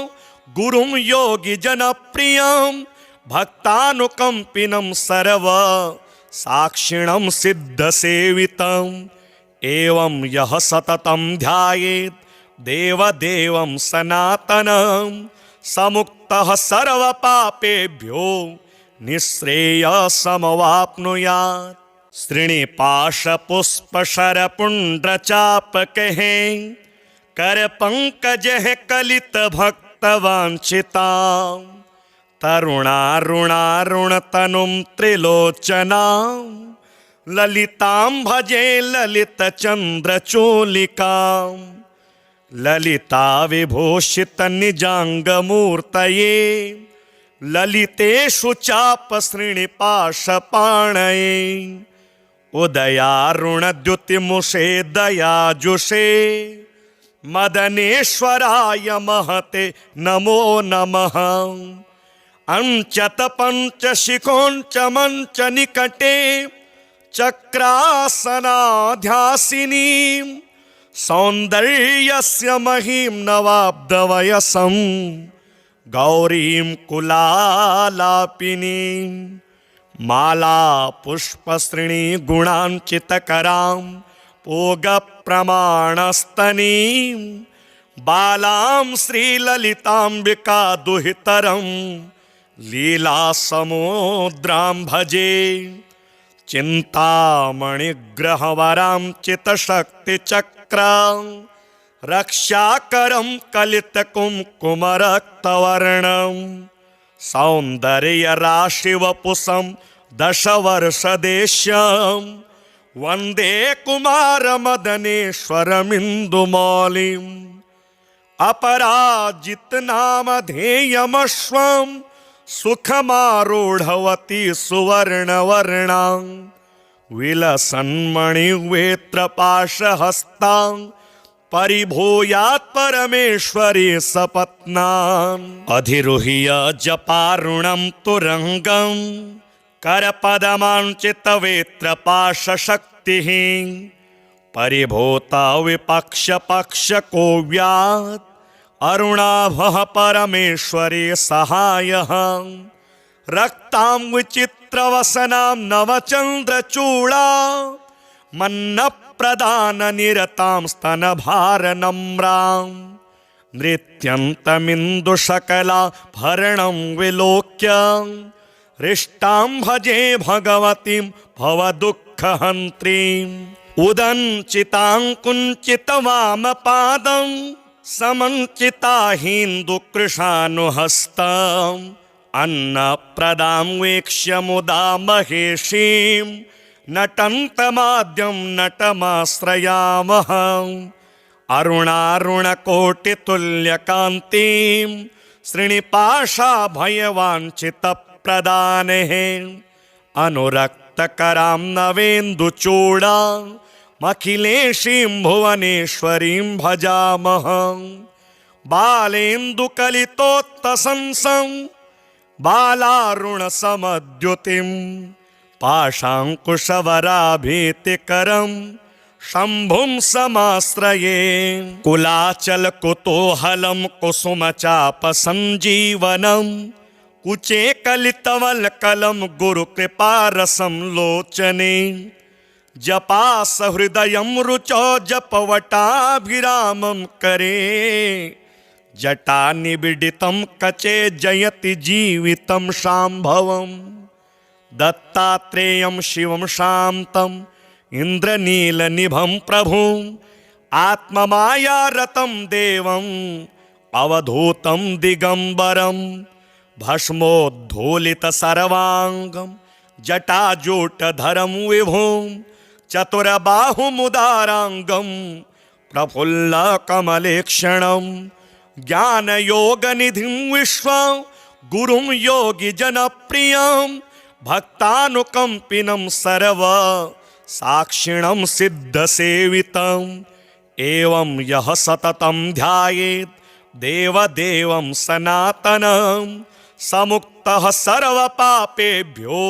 गुरुं योगिजनप्रियं भक्तानुकंपिनं सर्व साक्षिणं सिद्धसेवितम् एवं यः सततं ध्यायेत् देवदेवं सनातनं समुक्तः सर्वपापेभ्यो निःश्रेयसमवाप्नुयात्। श्रीनिपाशपुष्पशरपुण्ड्रचापकैः करपङ्कजैः कलितभक्तवाञ्छितां तरुणारुणारुणतनुं त्रिलोचनां ललितां भजे ललितचन्द्रचूलिकां ललिता विभूषितनिजाङ्गमूर्तये ललितेषु चापश्रीनिपाशपाणये उदयारुणद्युतिमुषे दयाजुषे मदनेश्वराय महते नमो नमः। अंचत पंचशिखोंच मंच निकटे चक्रासनाध्यासिनी सौंदर्यस्य महीं नवाब्दवयसं गौरीं कुलालापिनीं माला पुष्पश्रेणी गुणांचितकरां पूगप्रमाणस्तनीं बालां श्रीललिताम्बिका दुहितरं लीलासमुद्रां भजे चिन्तामणिग्रहवरां चितशक्तिचक्रां रक्षाकरं कलितकुङ्कुमरक्तवर्णं सौन्दर्यराशिवपुषं दशवर्षदेश्यं वन्दे कुमारमदनेश्वरमिन्दुमौलिम् अपराजितनामधेयमश्वं सुखमारूढवती सुवर्णवर्णां विलसन्मणिवेत्रपाशहस्तां परिभूयात् परमेश्वरी सपत्नाम् अधिरुह्य जपारुणं तुरंगं करपदमाञ्चितवेत्रपाशशक्तिः परिभूता विपक्षपक्षकोव्यात् अरुणाभः परमेश्वरी सहायः रक्तां विचित्रवसनां नवचन्द्रचूडा मन्नप्रदाननिरतां स्तनभारनम्रां नृत्यन्तमिन्दुशकला भरणं विलोक्य हृष्टां भजे भगवतीं भवदुःखहन्त्रीम् उदञ्चितां कुञ्चितवामपादं समञ्चिताहीन्दुकृशानुहस्तम् अन्नप्रदां वीक्ष्य मुदा महेशीं नटन्तमाद्यं नटमाश्रयामः अरुणारुणकोटितुल्यकान्तिं श्रीनिपाशाभयवाञ्छितप्रदानेः अनुरक्तकरां नवेन्दुचूडां अखिलेशीं भुवनेश्वरीं भजामः बालेन्दुकलितोत्तसंसं बालारुणसमद्युतिं पाशाङ्कुशवराभीतिकरं शम्भुं समाश्रये कुलाचलकुतूहलं कुसुमचापसञ्जीवनं कुचे कलितवल्कलं गुरुकृपारसं लोचने जपासहृदयं रुचौ जपवटाभिरामं करे जटानिबिडितं कचे जयति जीवितं शाम्भवम् दत्तात्रेयं शिवं शान्तं इन्द्रनीलनिभं प्रभुं आत्ममायारतं देवम् अवधूतं दिगंबरं भस्मोद्धूलितसर्वाङ्गं जटाजूटधरं विभुं चतुरबाहुमुदारांगं प्रफुल्लकमलेक्षणं ज्ञानयोगनिधिं विश्वं गुरुं योगिजनप्रियं भक्तानुकंपिनं सर्व साक्षिणं सिद्धसेवितम् एवं यः सततं ध्यायेत् देवदेवं सनातनं समुक्तः सर्वपापेभ्यो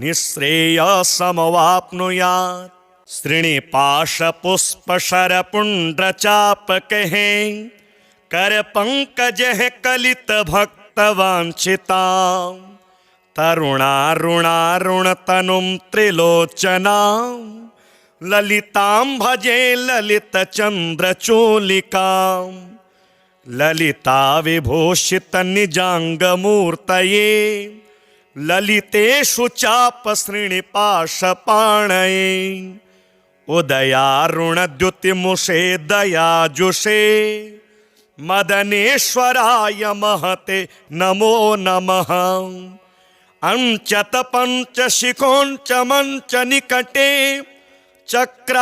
निःश्रेयसमवाप्नुयात्। श्रीनिपाशपुष्पशरपुण्ड्रचापकैः करपङ्कजैः कलितभक्तवाञ्छितां तरुणारुणारुणतनुं त्रिलोचनां ललितां भजे ललितचन्द्रचूलिकां ललिता विभूषितनिजाङ्गमूर्तये ललितेषु चापश्रीनिपाशपाणये उदयारुणद्युतिमुषे दयाजुषे मदनेश्वराय महते नमो नमः। अंचत पंचशिखोंच मंच निकटे चक्रासनाध्यासिनी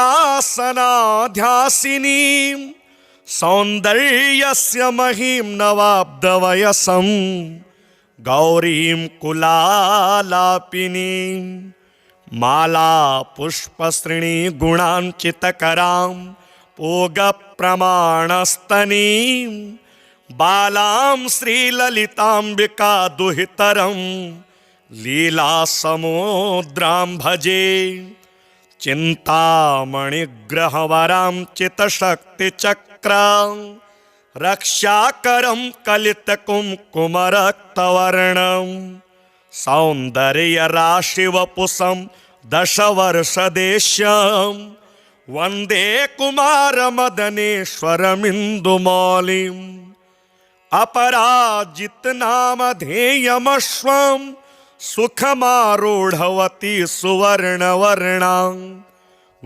सौंदर्यस्य महीं नवाब्दवयसं गौरीं कुलालापिनीं माला पुष्पश्रेणी गुणांचितकरां पोगप्रमाणस्तनीं बालां श्रीललिताम्बिका दुहितरं लीलासमुद्रां भजे चिन्तामणिग्रहवरां चितशक्तिचक्रां रक्षाकरं कलितकुङ्कुमरक्तवर्णं सौन्दर्यराशिवपुषं दशवर्षदेश्यं वन्दे कुमारमदनेश्वरमिन्दुमौलिम् अपराजितनामधेयमश्वं सुखमारूढवती सुवर्णवर्णां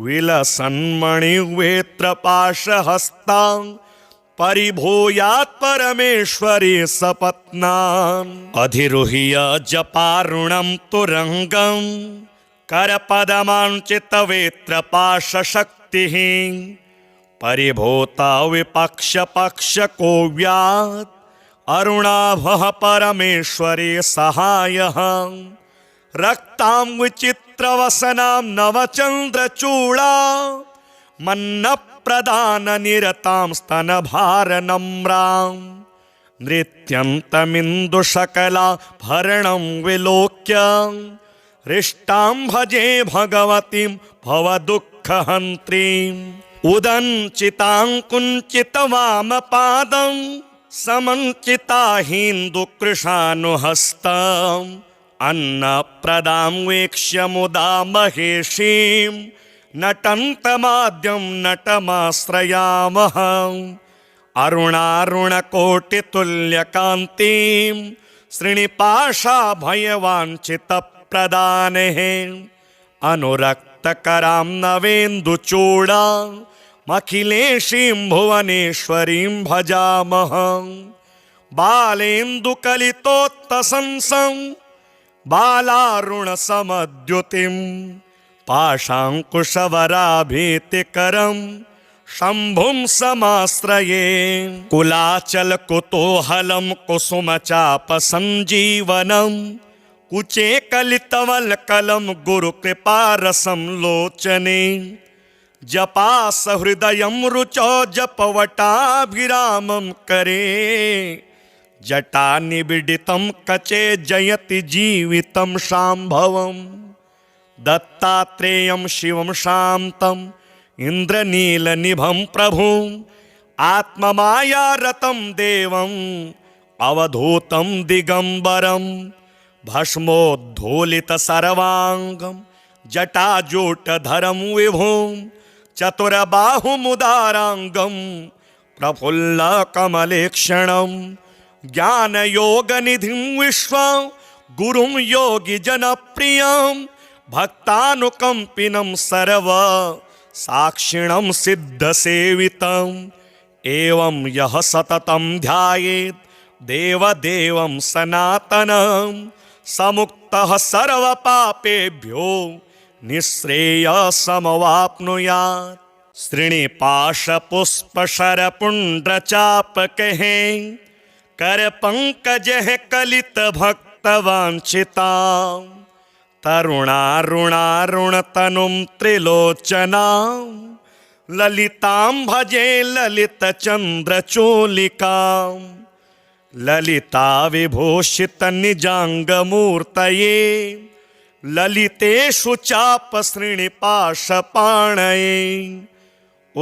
विलसन्मणिवेत्रपाशहस्तां परिभूयात् परमेश्वरी सपत्नाम् अधिरुह्य जपारुणं तुरङ्गं करपदमाञ्चितवेत्रपाशशक्तिः परिभूता विपक्षपक्षकोव्यात् अरुणाभः परमेश्वरी सहायः रक्तां विचित्रवसनां नवचन्द्रचूडा मन्नप्रदाननिरतां स्तनभारनम्रां नृत्यन्तमिन्दुशकलाभरणं विलोक्य हृष्टां भजे भगवतीं भवदुःखहन्त्रीम् उदञ्चितां कुञ्चितवामपादं समञ्चिताहीन्दुकृशानुहस्तम् अन्नप्रदां वीक्ष्य मुदा महेशीं नटन्तमाद्यं नटमाश्रयामः अरुणारुणकोटितुल्यकान्तिं श्रीनिपाशाभयवाञ्छितप्रदानेः अनुरक्तकरां नवेन्दुचूडा अखिलेशीं भुवनेश्वरीं भजामः बालेन्दुकलितोत्तसंसं बालारुणसमद्युतिं पाशाङ्कुशवराभीतिकरं शम्भुं समाश्रये कुलाचलकुतूहलं कुसुमचापसञ्जीवनं कुचे कलितवल्कलं गुरुकृपारसं लोचने जपासहृदयं रुचौ जपवटाभिरामं करे जटानिबिडितं कचे जयति जीवितं शाम्भवं दत्तात्रेयं शिवं शान्तं इन्द्रनीलनिभं प्रभुं आत्ममायारतं देवं अवधूतं दिगम्बरं भस्मोद्धूलितसर्वाङ्गं जटाजूटधरं विभुं चतुरबाहुमुदाराङ्गं प्रफुल्लकमलेक्षणं ज्ञानयोगनिधिं विश्वं गुरुं योगिजनप्रियं भक्तानुकम्पिनं सर्वसाक्षिणं सिद्धसेवितम् एवं यः सततं ध्यायेत् देवदेवं सनातनं समुक्तः सर्वपापेभ्यो निःश्रेयसमवाप्नुयात्। श्रीनिपाशपुष्पशरपुण्ड्रचापकैः करपङ्कजैः कलितभक्तवाञ्छितां तरुणारुणारुणतनुं त्रिलोचनां ललितां भजे ललितचन्द्रचूलिकां ललिता विभूषितनिजाङ्गमूर्तये ललितेषु चापसृणिपाशपाणये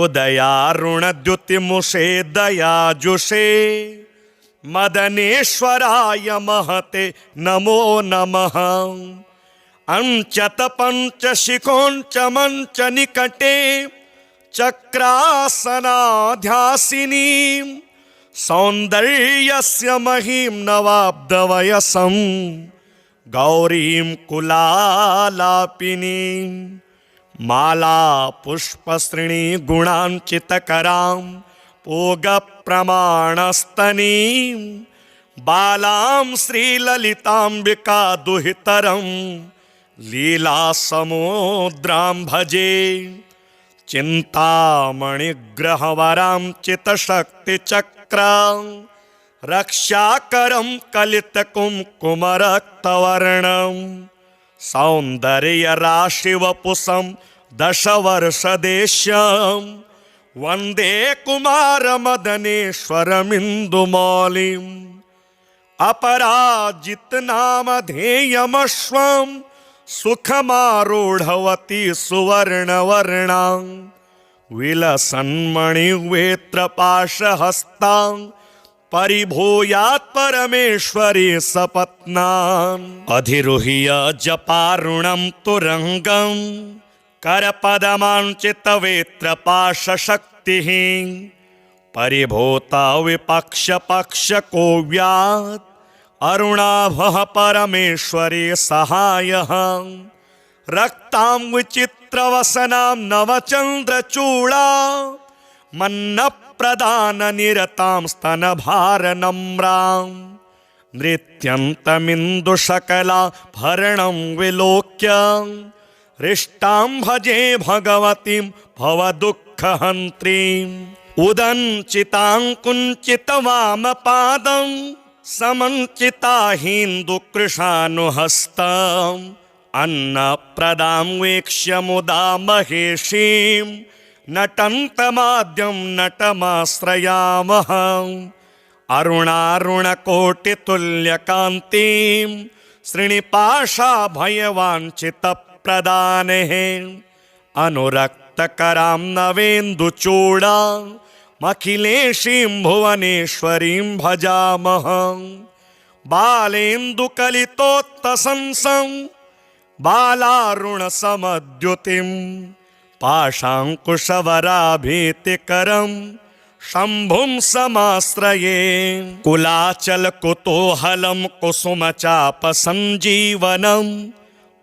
उदयारुणद्युतिमुषे दयाजुषे मदनेश्वराय महते नमो नमः। अंचत पंचशिखोंच मंच निकटे चक्रासनाध्यासिनी सौंदर्यस्य महीं नवाब्दवयसं गौरीं कुलालापिनीं माला पुष्पसृणी गुणांचितकरां पूगप्रमाणस्तनीं बालां श्रीललिताम्बिका दुहितरं लीलासमुद्रां भजे चिन्तामणिग्रहवरां चितशक्तिचक्रां रक्षाकरं कलितकुङ्कुमरक्तवर्णं सौन्दर्यराशिवपुषं दशवर्षदेश्यं वन्दे कुमारमदनेश्वरमिन्दुमौलिम् अपराजितनामधेयमश्वं सुखमारूढवती सुवर्णवर्णां विलसन्मणिवेत्रपाशहस्तां परिभूयात् परमेश्वरी सपत्नाम् अधिरुह्य जपारुणं तुरङ्गं करपदमाञ्चितवेत्रपाशशक्तिः परिभूता विपक्षपक्षकोव्यात् अरुणाभः परमेश्वरी सहायः रक्तां विचित्रवसनां नवचन्द्रचूडा मन्नप्रदाननिरतां स्तनभारनम्रां नृत्यन्तमिन्दुशकला भरणं विलोक्य हृष्टां भजे भगवतीं भवदुःखहन्त्रीम् उदञ्चितां कुञ्चितवामपादं समञ्चिताहीन्दुकृशानुहस्तम् अन्नप्रदां वीक्ष्य मुदा महेशीं नटन्तमाद्यं नटमाश्रयामः अरुणारुणकोटितुल्यकान्तिं श्रीनिपाशाभयवाञ्छितप्रदानेः अनुरक्तकरां नवेन्दुचूडां अखिलेशीं भुवनेश्वरीं भजामः बालेन्दुकलितोत्तसंसं बालारुणसमद्युतिं पाशाङ्कुशवराभीतिकरं शम्भुं समाश्रये कुलाचलकुतूहलं कुसुमचापसञ्जीवनं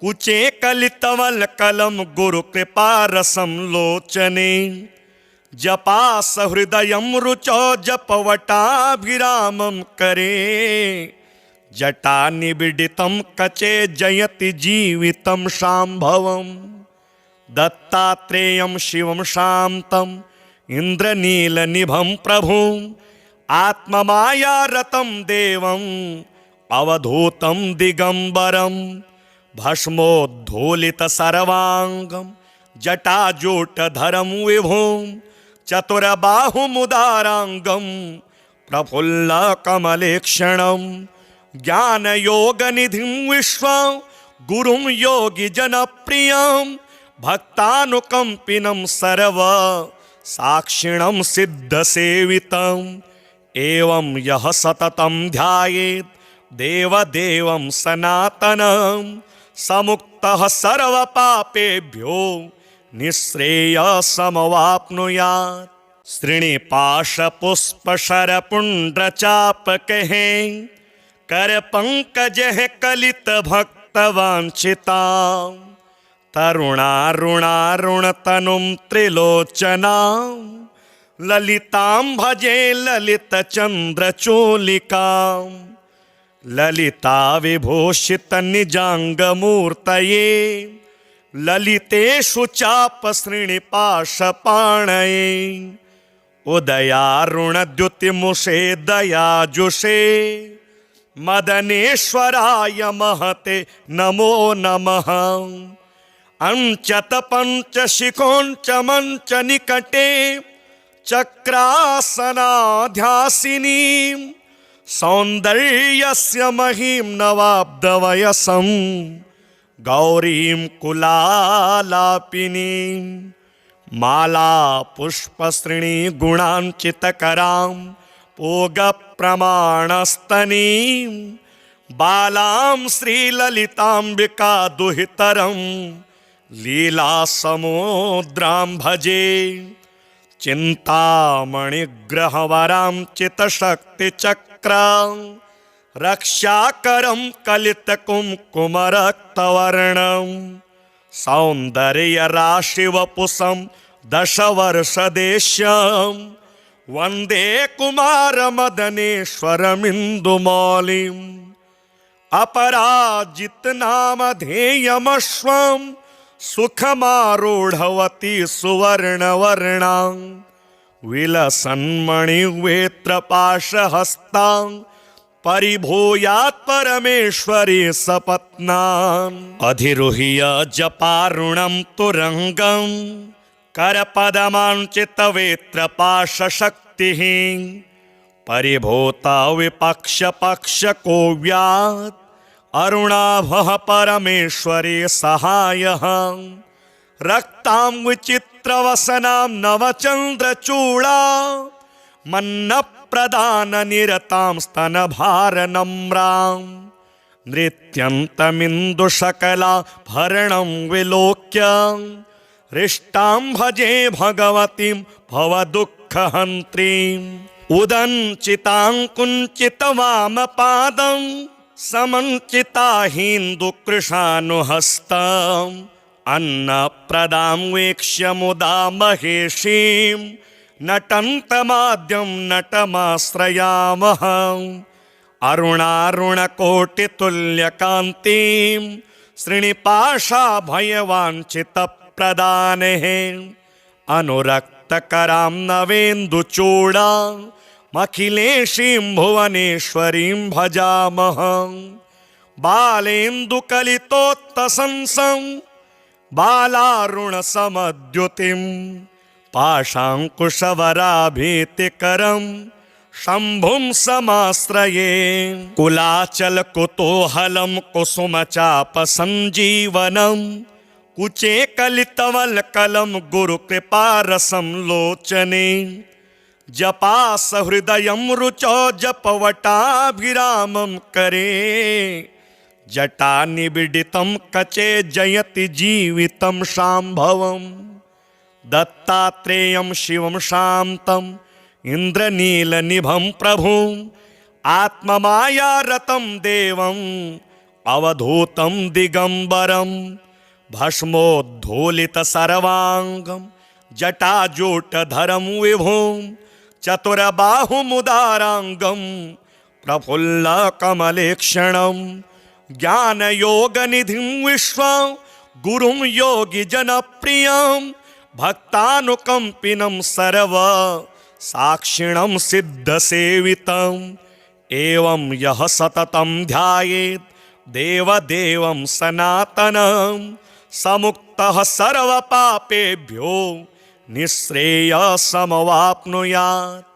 कुचे कलितवल्कलं गुरुकृपारसं लोचने जपासहृदयं रुचौ जपवटाभिरामं करे जटानिबिडितं कचे जयति जीवितं शाम्भवम् दत्तात्रेयं शिवं शान्तं इन्द्रनीलनिभं प्रभुम् आत्ममायारतं देवम् अवधूतं दिगम्बरं भस्मोद्धूलितसर्वाङ्गं जटाजूटधरं विभुं चतुरबाहुमुदाराङ्गं प्रफुल्लकमलेक्षणं ज्ञानयोगनिधिं विश्वं गुरुं योगिजनप्रियं भक्तानुकम्पिनं सर्व साक्षिणं सिद्धसेवितम् एवं यः सततं ध्यायेत् देवदेवं सनातनं समुक्तः सर्वपापेभ्यो निःश्रेयसमवाप्नुयात्। श्रीनिपाशपुष्पशरपुण्ड्रचापकैः करपङ्कजैः कलितभक्तवाञ्छितां तरुणारुणारुणतनुं त्रिलोचनां ललितां भजे ललितचन्द्रचूलिकां ललिता विभूषितनिजाङ्गमूर्तये ललितेषु चापसृणिपाशपाणये उदयारुणद्युतिमुषे दयाजुषे मदनेश्वराय महते नमो नमः। अंचत पंचशिखोंच मंच निकटे चक्रासनाध्यासिनी सौंदर्यस्य महीं नवाब्दवयसं गौरीं कुलालापिनीं माला पुष्पसृणी गुणांचितकरां पोगप्रमाणस्तनीं बालां श्रीललिताम्बिका दुहितरं लीलासमुद्रां भजे चिन्तामणिग्रहवरां चितशक्तिचक्रां रक्षाकरं कलितकुङ्कुमरक्तवर्णं सौन्दर्यराशिवपुषं दशवर्षदेश्यं वन्दे कुमारमदनेश्वरमिन्दुमौलिम् अपराजितनामधेयमश्वं सुखमारूढवती सुवर्णवर्णां विलसन्मणिवेत्रपाशहस्तां परिभूयात् परमेश्वरी सपत्नान् अधिरुह्य जपारुणं तुरङ्गं करपदमाञ्चितवेत्रपाशशक्तिः परिभूता विपक्षपक्षकोव्यात् अरुणाभः परमेश्वरी सहायः रक्तां विचित्रवसनां नवचन्द्रचूडा मन्नप्रदाननिरतां स्तनभारनम्रां नृत्यन्तमिन्दुशकलाभरणं विलोक्य हृष्टां भजे भगवतीं भवदुःखहन्त्रीम् उदञ्चितां कुञ्चितवामपादं समञ्चिताहीन्दुकृशानुहस्तम् अन्नप्रदां वीक्ष्य मुदा महेशीं नटन्तमाद्यं नटमाश्रयामः अरुणारुणकोटितुल्यकान्तिं श्रीनिपाशाभयवाञ्छितप्रदानेः अनुरक्तकरां नवेन्दुचूडा अखिलेशीं भुवनेश्वरीं भजामः बालेन्दुकलितोत्तसंसं बालारुणसमद्युतिं पाशाङ्कुशवराभीतिकरं शम्भुं समाश्रये कुलाचलकुतूहलं कुसुमचापसञ्जीवनं कुचे कलितवल्कलं गुरुकृपारसं लोचने जपासहृदयं रुचौ जपवटाभिरामं करे जटानिबिडितं कचे जयति जीवितं शाम्भवं दत्तात्रेयं शिवं शान्तं इन्द्रनीलनिभं प्रभुम् आत्ममायारतं देवम् अवधूतं दिगम्बरं भस्मोद्धूलितसर्वाङ्गं जटाजूटधरं विभुं चतुरबाहुमुदाराङ्गं प्रफुल्लकमलेक्षणं ज्ञानयोगनिधिं विश्वं गुरुं योगिजनप्रियं भक्तानुकम्पिनं सर्व साक्षिणं सिद्धसेवितम् एवं यः सततं ध्यायेत् देवदेवं सनातनं समुक्तः सर्वपापेभ्यो निःश्रेयसमवाप्नुयात्।